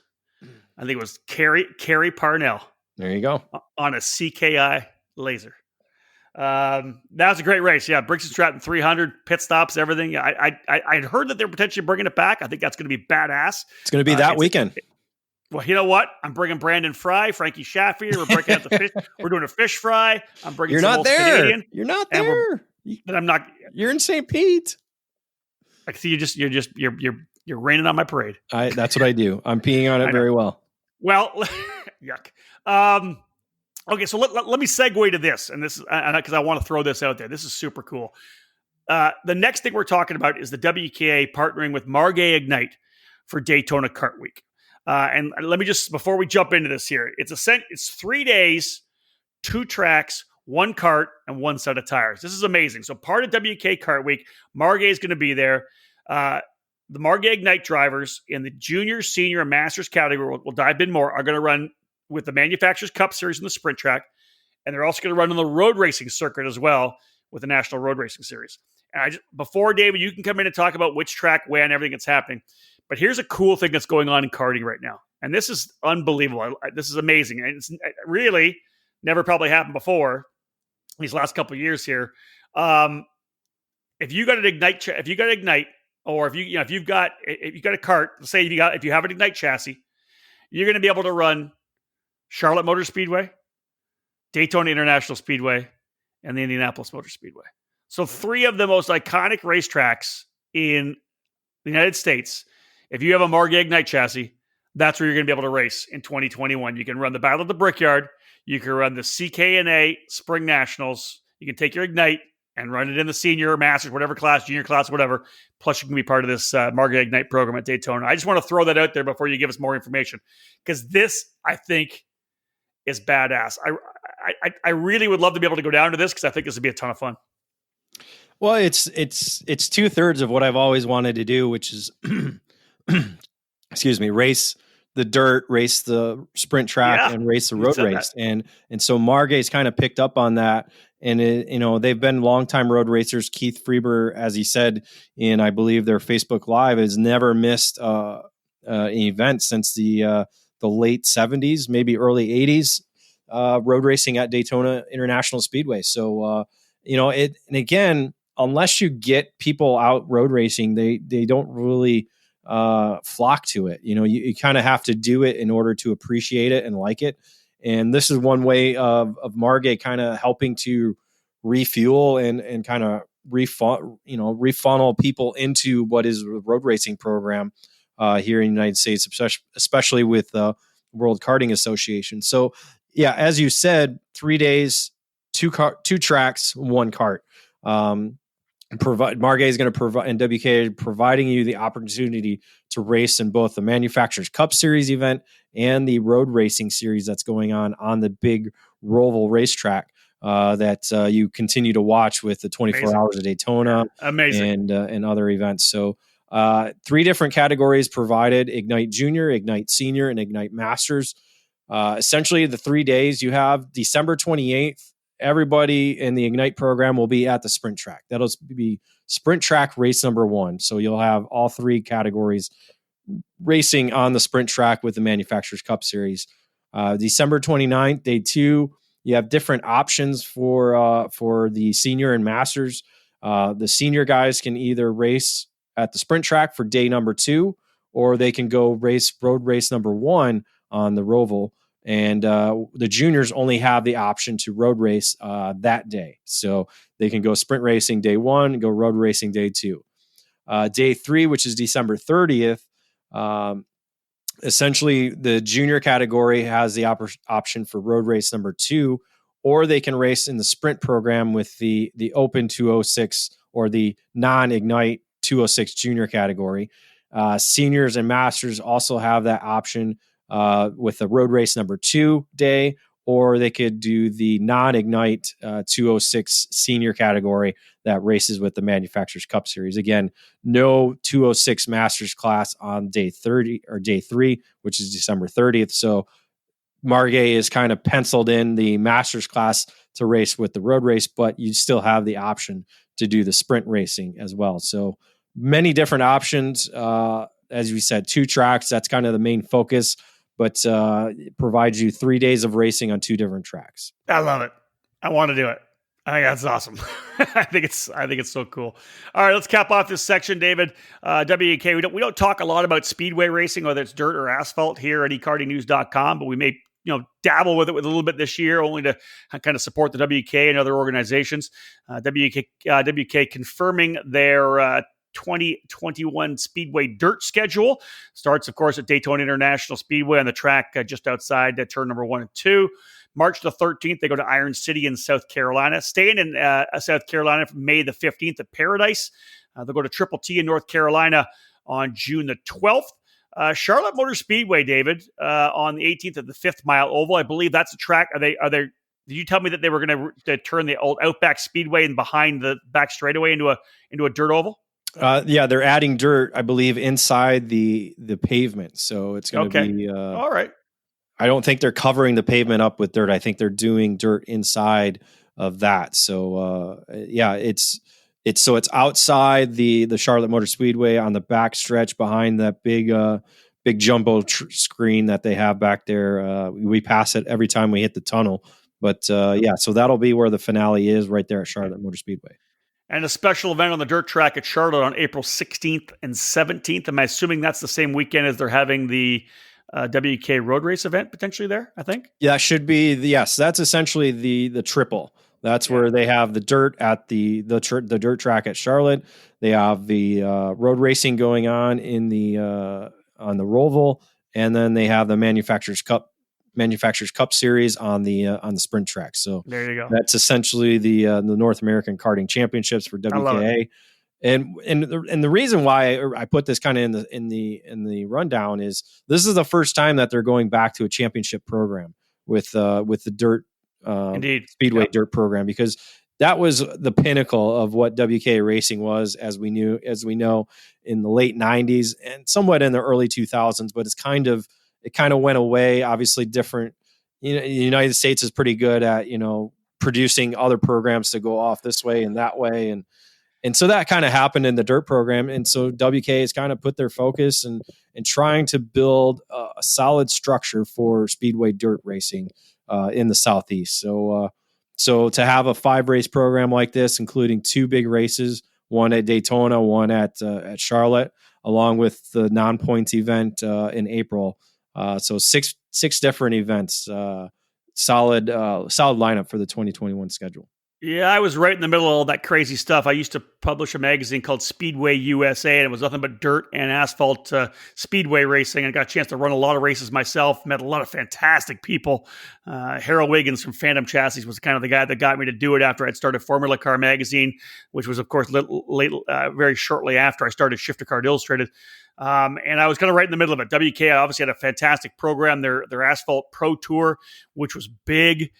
A: I think it was Kerry Parnell.
B: There you go.
A: On a CKI laser. That was a great race. Yeah, Briggs & Stratton 300 pit stops, everything. I'd heard that they're potentially bringing it back. I think that's going to be badass.
B: It's going to be that weekend.
A: Well, you know what? I'm bringing Brandon Fry, Frankie Shaffier. We're breaking out the fish. We're doing a fish fry. I'm bringing.
B: You're not there. Canadian, You're not there.
A: But I'm not.
B: You're in St. Pete.
A: I see. You're raining on my parade.
B: That's what I do. I'm peeing on it very well.
A: Well, yuck. Okay, so let me segue to this, and this is because I want to throw this out there. This is super cool. The next thing we're talking about is the WKA partnering with Margay Ignite for Daytona Kart Week. And let me just, before we jump into this here, it's 3 days, 2 tracks, 1 kart, and 1 set of tires. This is amazing. So part of WK Kart Week, Margay is going to be there. The Margay Ignite drivers in the junior, senior, and masters category, we'll dive in more, are going to run with the Manufacturers Cup Series in the sprint track. And they're also going to run on the road racing circuit as well with the National Road Racing Series. And before, David, you can come in and talk about which track, when, everything that's happening. But here's a cool thing that's going on in karting right now. And this is unbelievable. This is amazing. And it's really never probably happened before these last couple of years here. If you got an Ignite, or if you've got a kart, say if you have an Ignite chassis, you're going to be able to run Charlotte Motor Speedway, Daytona International Speedway, and the Indianapolis Motor Speedway. So 3 of the most iconic racetracks in the United States. If you have a Margay Ignite chassis, that's where you're going to be able to race in 2021. You can run the Battle of the Brickyard. You can run the CKNA Spring Nationals. You can take your Ignite and run it in the senior, masters, whatever class, junior class, whatever. Plus, you can be part of this Margay Ignite program at Daytona. I just want to throw that out there before you give us more information, because this, I think, is badass. I really would love to be able to go down to this, because I think this would be a ton of fun.
B: Well, it's 2/3 of what I've always wanted to do, which is, excuse me, race the dirt, race the sprint track, and race the road race. And so Margay's kind of picked up on that. And they've been longtime road racers. Keith Freber, as he said in, I believe, their Facebook Live, has never missed an event since the late 70s, maybe early 80s, road racing at Daytona International Speedway. So, and again, unless you get people out road racing, they don't really flock to it. You kind of have to do it in order to appreciate it and like it. And this is one way of Margay kind of helping to refuel and kind of refunnel people into what is a road racing program here in the United States, especially with the World Karting Association. So, yeah, as you said, 3 days, 2 tracks, 1 kart. Margay is going to provide, and WK providing you the opportunity to race in both the Manufacturers Cup Series event and the Road Racing Series that's going on the big Roval racetrack that you continue to watch with the 24 Hours of Daytona, and other events. So 3 different categories provided: Ignite Junior, Ignite Senior, and Ignite Masters. Essentially, the 3 days you have December 28th. Everybody in the Ignite program will be at the sprint track. That'll be sprint track race number 1. So you'll have all 3 categories racing on the sprint track with the Manufacturers Cup Series. December 29th, day 2, you have different options for the senior and masters. The senior guys can either race at the sprint track for day number 2, or they can go race road race number 1 on the Roval. And the juniors only have the option to road race that day. So they can go sprint racing day 1 and go road racing day 2. Day 3, which is December 30th, essentially the junior category has the option for road race number 2, or they can race in the sprint program with the Open 206 or the non-Ignite 206 junior category. Seniors and masters also have that option with the road race number 2 day, or they could do the non-Ignite 206 senior category that races with the Manufacturers Cup Series. Again, no 206 Masters class on day 30 or day 3, which is December 30th. So Margay is kind of penciled in the Masters class to race with the road race, but you still have the option to do the sprint racing as well. So many different options. As we said, 2 tracks, that's kind of the main focus, but it provides you 3 days of racing on 2 different tracks.
A: I love it. I want to do it. I think that's awesome. I think it's so cool. All right, let's cap off this section, David. WK, we don't talk a lot about speedway racing, whether it's dirt or asphalt, here at ekartingnews.com, but we may dabble with it with a little bit this year, only to kind of support the WK and other organizations. WK confirming their 2021 Speedway Dirt schedule. Starts, of course, at Daytona International Speedway on the track just outside turn number 1 and 2. March the 13th, they go to Iron City in South Carolina. Staying in South Carolina from May the 15th at Paradise. They'll go to Triple T in North Carolina on June the 12th. Charlotte Motor Speedway, David, on the 18th of the 5th Mile Oval. I believe that's a track. Are they? Did you tell me that they were going to turn the old Outback Speedway and behind the back straightaway into a dirt oval?
B: Yeah, they're adding dirt, I believe, inside the pavement. So it's going to be
A: all right.
B: I don't think they're covering the pavement up with dirt. I think they're doing dirt inside of that. So it's outside the Charlotte Motor Speedway on the back stretch behind that big jumbo screen that they have back there. We pass it every time we hit the tunnel. But so that'll be where the finale is, right there at Charlotte Motor Speedway.
A: And a special event on the dirt track at Charlotte on April 16th and 17th. I'm assuming that's the same weekend as they're having the WK road race event potentially there, I think.
B: Yeah, should be. Yes, that's essentially the triple. That's where they have the dirt at the dirt track at Charlotte. They have the road racing going on on the Roval, and then they have the Manufacturers Cup Series on the sprint track. So
A: there you go.
B: That's essentially the North American Karting Championships for WKA. And the reason why I put this kind of in the rundown is this is the first time that they're going back to a championship program with the dirt speedway dirt program, because that was the pinnacle of what WKA racing was, as we know in the late 90s and somewhat in the early 2000s, but it kind of went away. Obviously different, the United States is pretty good at, producing other programs to go off this way and that way. And so that kind of happened in the dirt program. And so WK has kind of put their focus and trying to build a solid structure for speedway dirt racing in the Southeast. So to have a 5-race program like this, including 2 big races, one at Daytona, one at Charlotte, along with the non-points event in April. So six different events, solid lineup for the 2021 schedule.
A: Yeah, I was right in the middle of all that crazy stuff. I used to publish a magazine called Speedway USA, and it was nothing but dirt and asphalt speedway racing. I got a chance to run a lot of races myself, met a lot of fantastic people. Harold Wiggins from Phantom Chassis was kind of the guy that got me to do it after I'd started Formula Car Magazine, which was, of course, very shortly after I started Shifter Card Illustrated. And I was kind of right in the middle of it. WK obviously had a fantastic program, their Asphalt Pro Tour, which was big.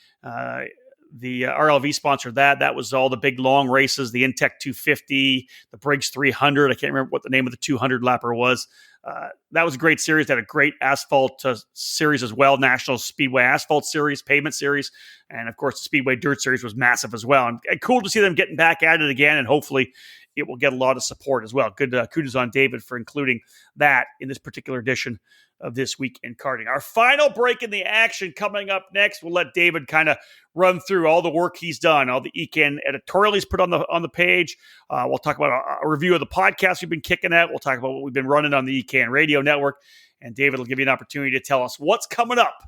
A: The RLV sponsored that. That was all the big long races, the Intech 250, the Briggs 300. I can't remember what the name of the 200 lapper was. That was a great series. They had a great asphalt series as well, National Speedway Asphalt Series, Pavement Series, and of course the Speedway Dirt Series was massive as well. And cool to see them getting back at it again, and hopefully it will get a lot of support as well. Good kudos on David for including that in this particular edition of This Week in Karting. Our final break in the action coming up next. We'll let David kind of run through all the work he's done, all the EKN editorial he's put on the page. We'll talk about a review of the podcast we've been kicking at. We'll talk about what we've been running on the EKN radio network. And David will give you an opportunity to tell us what's coming up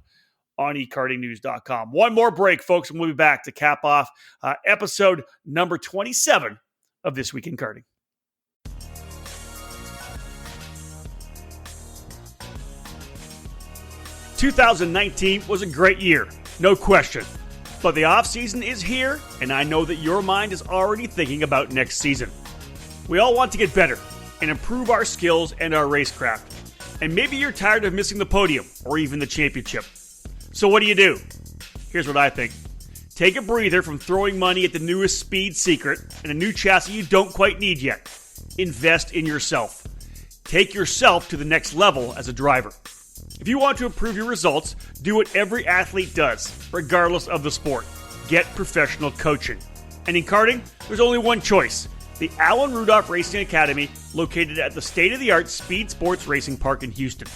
A: on ekartingnews.com. One more break, folks, and we'll be back to cap off episode number 27 of This Week in Karting. ...2019 was a great year, no question. But the offseason is here, and I know that your mind is already thinking about next season. We all want to get better and improve our skills and our racecraft. And maybe you're tired of missing the podium or even the championship. So what do? Here's what I think. Take a breather from throwing money at the newest speed secret and a new chassis you don't quite need yet. Invest in yourself. Take yourself to the next level as a driver. If you want to improve your results, do what every athlete does, regardless of the sport. Get professional coaching. And in karting, there's only one choice. The Alan Rudolph Racing Academy, located at the state-of-the-art Speed Sports Racing Park in Houston.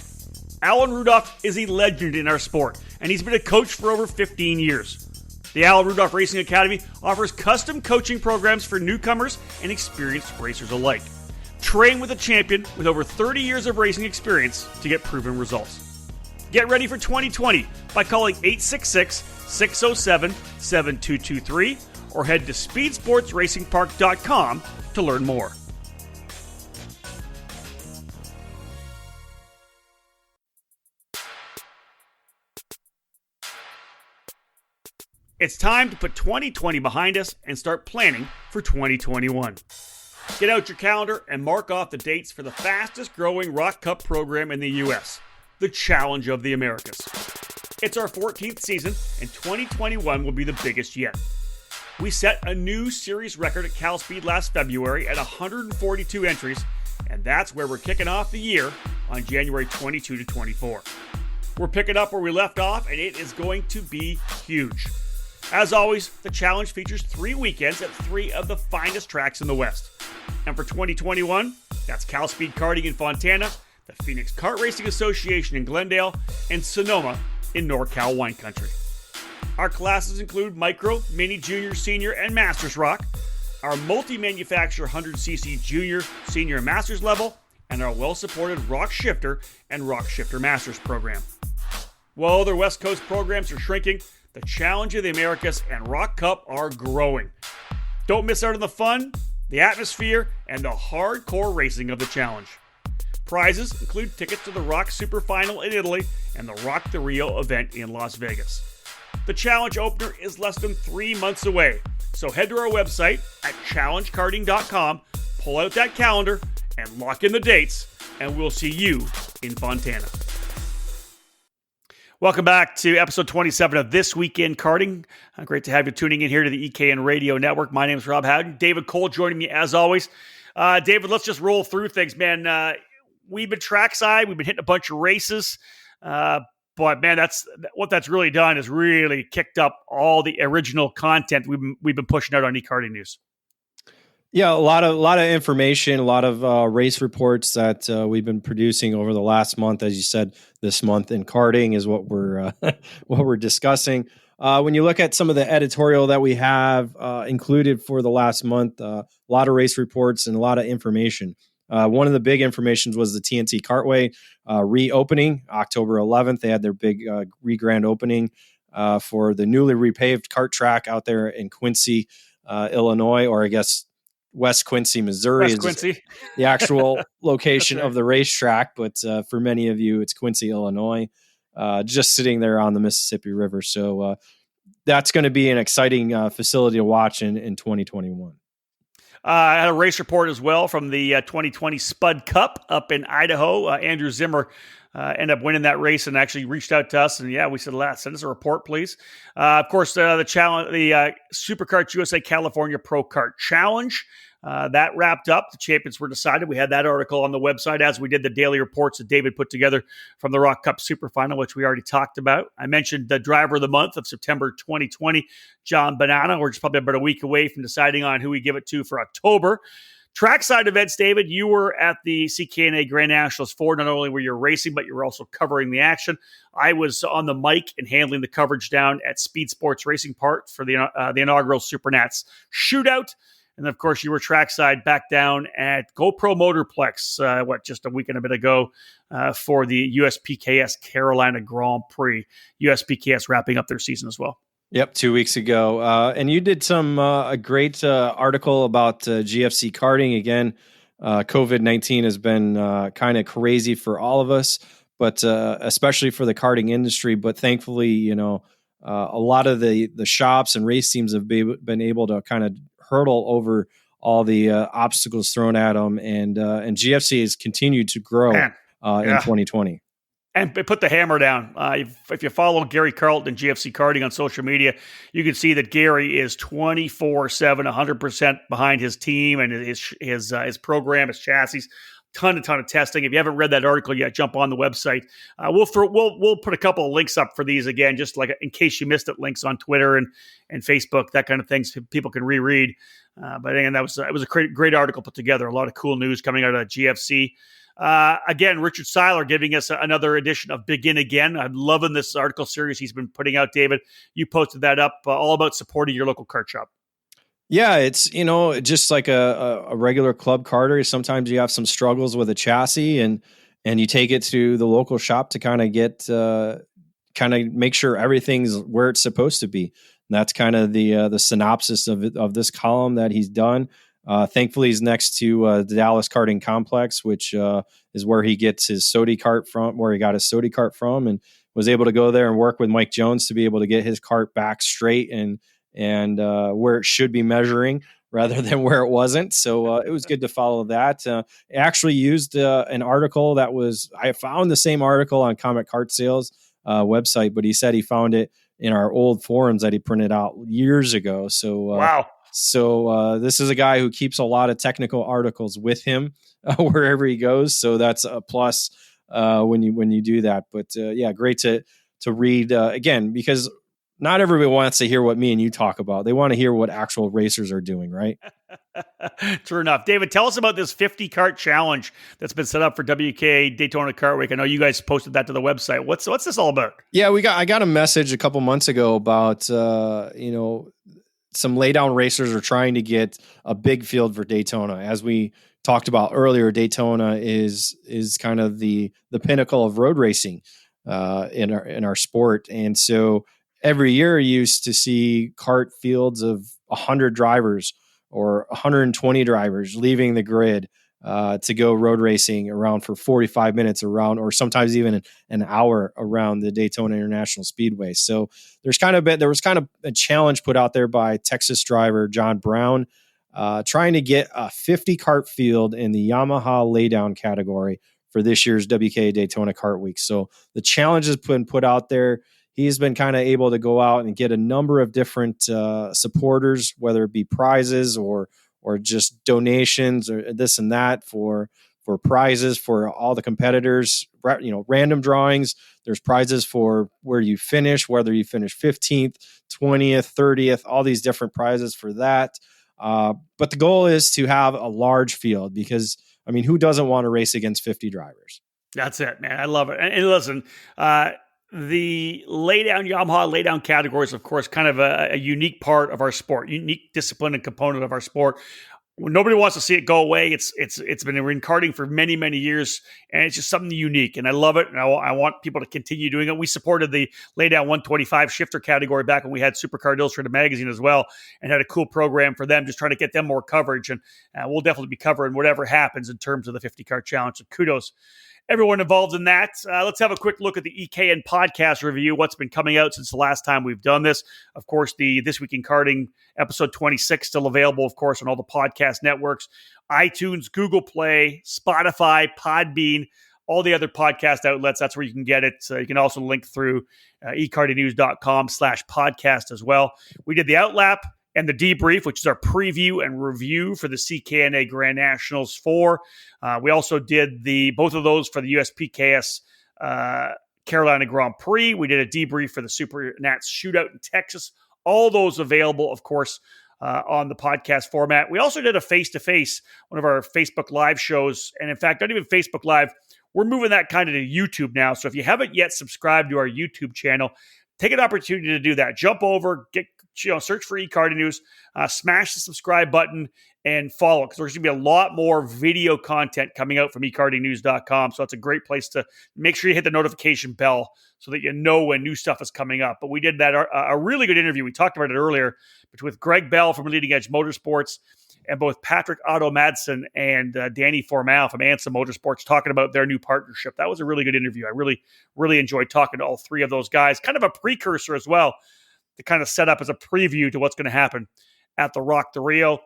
A: Alan Rudolph is a legend in our sport, and he's been a coach for over 15 years. The Alan Rudolph Racing Academy offers custom coaching programs for newcomers and experienced racers alike. Train with a champion with over 30 years of racing experience to get proven results. Get ready for 2020 by calling 866-607-7223 or head to speedsportsracingpark.com to learn more. It's time to put 2020 behind us and start planning for 2021. Get out your calendar and mark off the dates for the fastest growing Rock Cup program in the U.S., the Challenge of the Americas. It's our 14th season, and 2021 will be the biggest yet. We set a new series record at Cal Speed last February at 142 entries, and that's where we're kicking off the year on January 22 to 24. We're picking up where we left off, and it is going to be huge. As always, the challenge features 3 weekends at 3 of the finest tracks in the West. And for 2021, that's Cal Speed Karting in Fontana, the Phoenix Kart Racing Association in Glendale, and Sonoma in NorCal Wine Country. Our classes include Micro, Mini, Junior, Senior, and Masters Rock, our multi-manufacturer 100cc Junior, Senior, and Masters level, and our well-supported Rock Shifter and Rock Shifter Masters program. While other West Coast programs are shrinking, the Challenge of the Americas and Rock Cup are growing. Don't miss out on the fun, the atmosphere, and the hardcore racing of the Challenge. Prizes include tickets to the Rock Super Final in Italy and the Rock the Rio event in Las Vegas. The Challenge opener is less than 3 months away, so head to our website at challengekarting.com, pull out that calendar, and lock in the dates, and we'll see you in Fontana. Welcome back to episode 27 of This Week in Karting. Great to have you tuning in here to the EKN Radio Network. My name is Rob Howden. David Cole joining me as always. David, let's just roll through things, man. We've been trackside. We've been hitting a bunch of races. But, man, that's really done is really kicked up all the original content we've been pushing out on eKarting News.
B: Yeah, a lot of information, a lot of race reports that we've been producing over the last month. As you said, this month in karting is what we're what we're discussing. When you look at some of the editorial that we have included for the last month, a lot of race reports and a lot of information. One of the big informations was the TNT Kartway reopening October 11th. They had their big re-grand opening for the newly repaved kart track out there in Quincy, Illinois, or I guess West Quincy, Missouri is the actual location of the racetrack, but for many of you, it's Quincy, Illinois, just sitting there on the Mississippi River. So that's going to be an exciting facility to watch in 2021.
A: I had a race report as well from the 2020 Spud Cup up in Idaho. Andrew Zimmer ended up winning that race and actually reached out to us. And yeah, we said, send us a report, please. Of course, the challenge, the Superkarts USA California Pro Kart Challenge. That wrapped up. The champions were decided. We had that article on the website, as we did the daily reports that David put together from the Rock Cup Super Final, which we already talked about. I mentioned the driver of the month of September 2020, John Banana. We're just probably about a week away from deciding on who we give it to for October. Trackside events, David, you were at the CKNA Grand Nationals 4. Not only were you racing, but you were also covering the action. I was on the mic and handling the coverage down at Speed Sports Racing Park for the inaugural Supernats shootout. And of course, you were trackside back down at GoPro Motorplex, just a week and a bit ago for the USPKS Carolina Grand Prix. USPKS wrapping up their season as well.
B: Yep, 2 weeks ago. And you did a great article about GFC karting. Again, COVID-19 has been kind of crazy for all of us, but especially for the karting industry. But thankfully, a lot of the shops and race teams have been able to kind of hurdle over all the obstacles thrown at them. And GFC has continued to grow in 2020.
A: And put the hammer down. If you follow Gary Carlton and GFC Karting on social media, you can see that Gary is 24/7, 100% behind his team and his program, his chassis. Ton of testing. If you haven't read that article yet, jump on the website. We'll put a couple of links up for these again, just like in case you missed it. Links on Twitter and Facebook, that kind of things people can reread. But again, it was a great article put together. A lot of cool news coming out of GFC. Again, Richard Seiler giving us another edition of Begin Again. I'm loving this article series he's been putting out, David. You posted that up, all about supporting your local kart shop.
B: Yeah, it's, just like a regular club karter. Sometimes you have some struggles with a chassis and you take it to the local shop to kind of make sure everything's where it's supposed to be. And that's kind of the synopsis of this column that he's done. Thankfully, he's next to the Dallas Karting Complex, which is where he gets his Sodi kart from, where he got his Sodi kart from. And was able to go there and work with Mike Jones to be able to get his cart back straight and where it should be measuring rather than where it wasn't. So it was good to follow that. I actually used an article I found the same article on Comet Kart Sales website, but he said he found it in our old forums that he printed out years ago. So
A: wow.
B: So this is a guy who keeps a lot of technical articles with him wherever he goes. So that's a plus when you do that. But yeah, great to read again, because not everybody wants to hear what me and you talk about. They want to hear what actual racers are doing, right?
A: True enough. David, tell us about this 50 cart challenge that's been set up for WK Daytona Kart Week. I know you guys posted that to the website. What's this all about?
B: Yeah, I got a message a couple months ago about some laydown racers are trying to get a big field for Daytona. As we talked about earlier, Daytona is kind of the pinnacle of road racing in our sport. And so every year you used to see kart fields of 100 drivers or 120 drivers leaving the grid to go road racing around for 45 minutes around, or sometimes even an hour around the Daytona International Speedway. So there was kind of a challenge put out there by Texas driver John Brown, trying to get a 50 kart field in the Yamaha laydown category for this year's WK Daytona Kart Week. So the challenge has been put out there. He's been kind of able to go out and get a number of different supporters, whether it be prizes or just donations or this and that for prizes for all the competitors, random drawings. There's prizes for where you finish, whether you finish 15th, 20th, 30th, all these different prizes for that. But the goal is to have a large field because, I mean, who doesn't want to race against 50 drivers?
A: That's it, man. I love it. And listen, the Yamaha laydown category is, of course, kind of a unique part of our sport, unique discipline and component of our sport. Nobody wants to see it go away. It's been in karting for many, many years, and it's just something unique, and I love it, and I want people to continue doing it. We supported the laydown 125 shifter category back when we had Supercar Illustrated magazine as well, and had a cool program for them, just trying to get them more coverage, and we'll definitely be covering whatever happens in terms of the 50 Kart Challenge. So kudos everyone involved in that. Let's have a quick look at the EKN podcast review, what's been coming out since the last time we've done this. Of course, the This Week in Karting episode 26 still available, of course, on all the podcast networks, iTunes, Google Play, Spotify, Podbean, all the other podcast outlets. That's where you can get it. You can also link through ekartingnews.com/podcast as well. We did the outlap and the debrief, which is our preview and review for the CKNA Grand Nationals 4. We also did both of those for the USPKS Carolina Grand Prix. We did a debrief for the Super Nats Shootout in Texas. All those available, of course, on the podcast format. We also did a face-to-face, one of our Facebook Live shows. And in fact, not even Facebook Live, we're moving that kind of to YouTube now. So if you haven't yet subscribed to our YouTube channel, take an opportunity to do that. Jump over, search for eKarting News, smash the subscribe button, and follow, because there's going to be a lot more video content coming out from ekartingnews.com. So it's a great place to make sure you hit the notification bell so that you know when new stuff is coming up. But we did that, a really good interview. We talked about it earlier, with Greg Bell from Leading Edge Motorsports, and both Patrick Otto Madsen and Danny Formal from Ansa Motorsports talking about their new partnership. That was a really good interview. I really, really enjoyed talking to all three of those guys. Kind of a precursor as well, to kind of set up as a preview to what's going to happen at the Rock the Rio.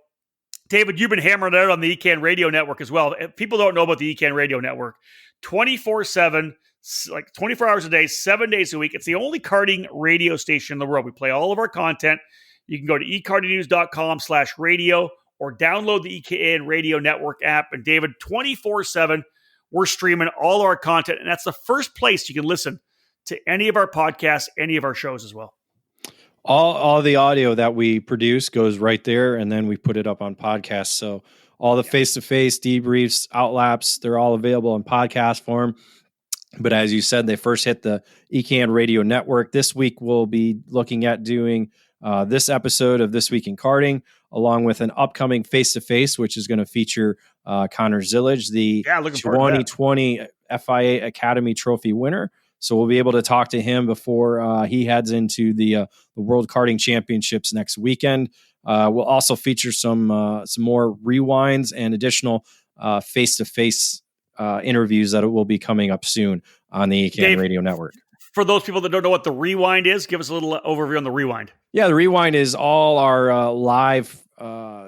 A: David, you've been hammering it out on the EKN Radio Network as well. If people don't know about the EKN Radio Network, 24/7, like 24 hours a day, 7 days a week. It's the only karting radio station in the world. We play all of our content. You can go to ekartingnews.com/radio or download the EKN Radio Network app. And David, 24/7, we're streaming all our content. And that's the first place you can listen to any of our podcasts, any of our shows as well.
B: All the audio that we produce goes right there, and then we put it up on podcasts. So all the face-to-face debriefs, outlaps, they're all available in podcast form. But as you said, they first hit the EKN Radio Network. This week, we'll be looking at doing this episode of This Week in Karting, along with an upcoming face-to-face, which is going to feature Connor Zillage, the 2020 FIA Academy Trophy winner. So we'll be able to talk to him before he heads into the World Karting Championships next weekend. We'll also feature some more rewinds and additional face-to-face interviews that will be coming up soon on the EKN Radio Network.
A: For those people that don't know what the Rewind is, give us a little overview on the Rewind.
B: Yeah, the Rewind is all our live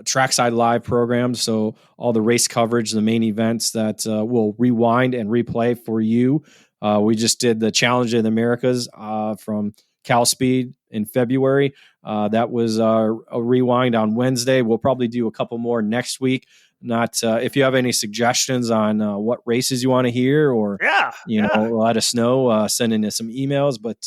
B: trackside live programs. So all the race coverage, the main events that we'll rewind and replay for you. We just did the Challenge of the Americas from Cal Speed in February. That was a rewind on Wednesday. We'll probably do a couple more next week. Not if you have any suggestions on what races you want to hear, or let us know. Send in some emails. But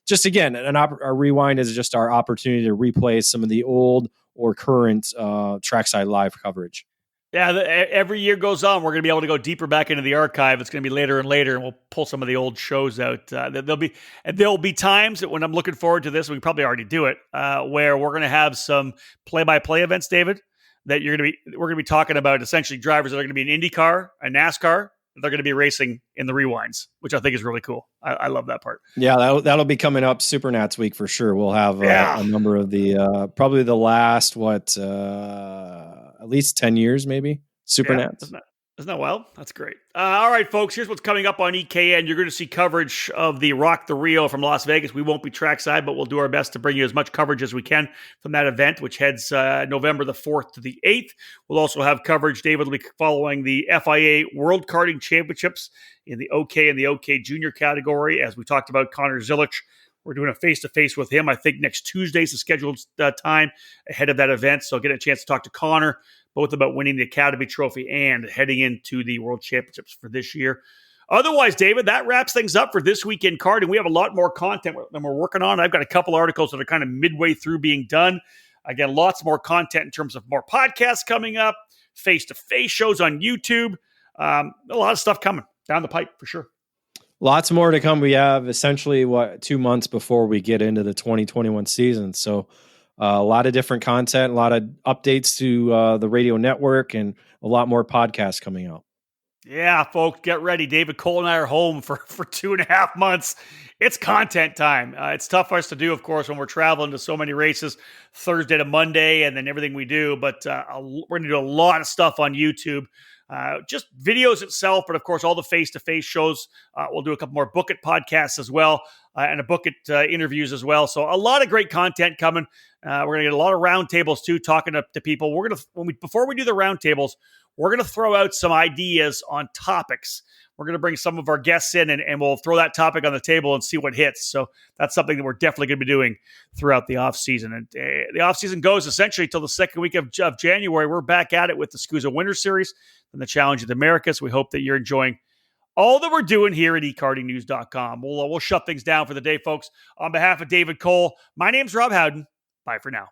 B: just again, a rewind is just our opportunity to replay some of the old or current trackside live coverage.
A: Yeah, every year goes on, we're going to be able to go deeper back into the archive. It's going to be later and later, and we'll pull some of the old shows out. There'll be times that when I'm looking forward to this, we probably already do it, where we're going to have some play-by-play events, David, that we're going to be talking about essentially drivers that are going to be in IndyCar, a NASCAR. They're going to be racing in the rewinds, which I think is really cool. I love that part.
B: Yeah, that'll be coming up Super Nats week for sure. We'll have a number of the probably the last at least 10 years maybe Super Nats.
A: Isn't that wild? That's great. All right, folks, here's what's coming up on EKN. You're going to see coverage of the Rock the Rio from Las Vegas. We won't be trackside, but we'll do our best to bring you as much coverage as we can from that event, which heads November the 4th to the 8th. We'll also have coverage. David will be following the FIA World Karting Championships in the OK and the OK Junior category. As we talked about Connor Zilic, we're doing a face-to-face with him. I think next Tuesday is the scheduled time ahead of that event, so I'll get a chance to talk to Connor, both about winning the Academy Trophy and heading into the World Championships for this year. Otherwise, David, that wraps things up for this week in karting. We have a lot more content than we're working on. I've got a couple articles that are kind of midway through being done. Again, lots more content in terms of more podcasts coming up, face-to-face shows on YouTube. A lot of stuff coming down the pipe for sure.
B: Lots more to come. We have essentially 2 months before we get into the 2021 season. So a lot of different content, a lot of updates to the radio network, and a lot more podcasts coming out.
A: Yeah, folks, get ready. David Cole and I are home for 2.5 months. It's content time. It's tough for us to do, of course, when we're traveling to so many races, Thursday to Monday, and then everything we do. But we're going to do a lot of stuff on YouTube. Just videos itself, but of course, all the face-to-face shows. We'll do a couple more Book It podcasts as well, and a Book It interviews as well. So a lot of great content coming. We're going to get a lot of roundtables too, talking to people. We're going to before we do the roundtables, we're going to throw out some ideas on topics. We're going to bring some of our guests in, and we'll throw that topic on the table and see what hits. So that's something that we're definitely going to be doing throughout the offseason. And the offseason goes essentially till the second week of January. We're back at it with the SCUSA Winter Series and the Challenge of the Americas. We hope that you're enjoying all that we're doing here at ekartingnews.com. We'll shut things down for the day, folks. On behalf of David Cole, my name's Rob Howden. Bye for now.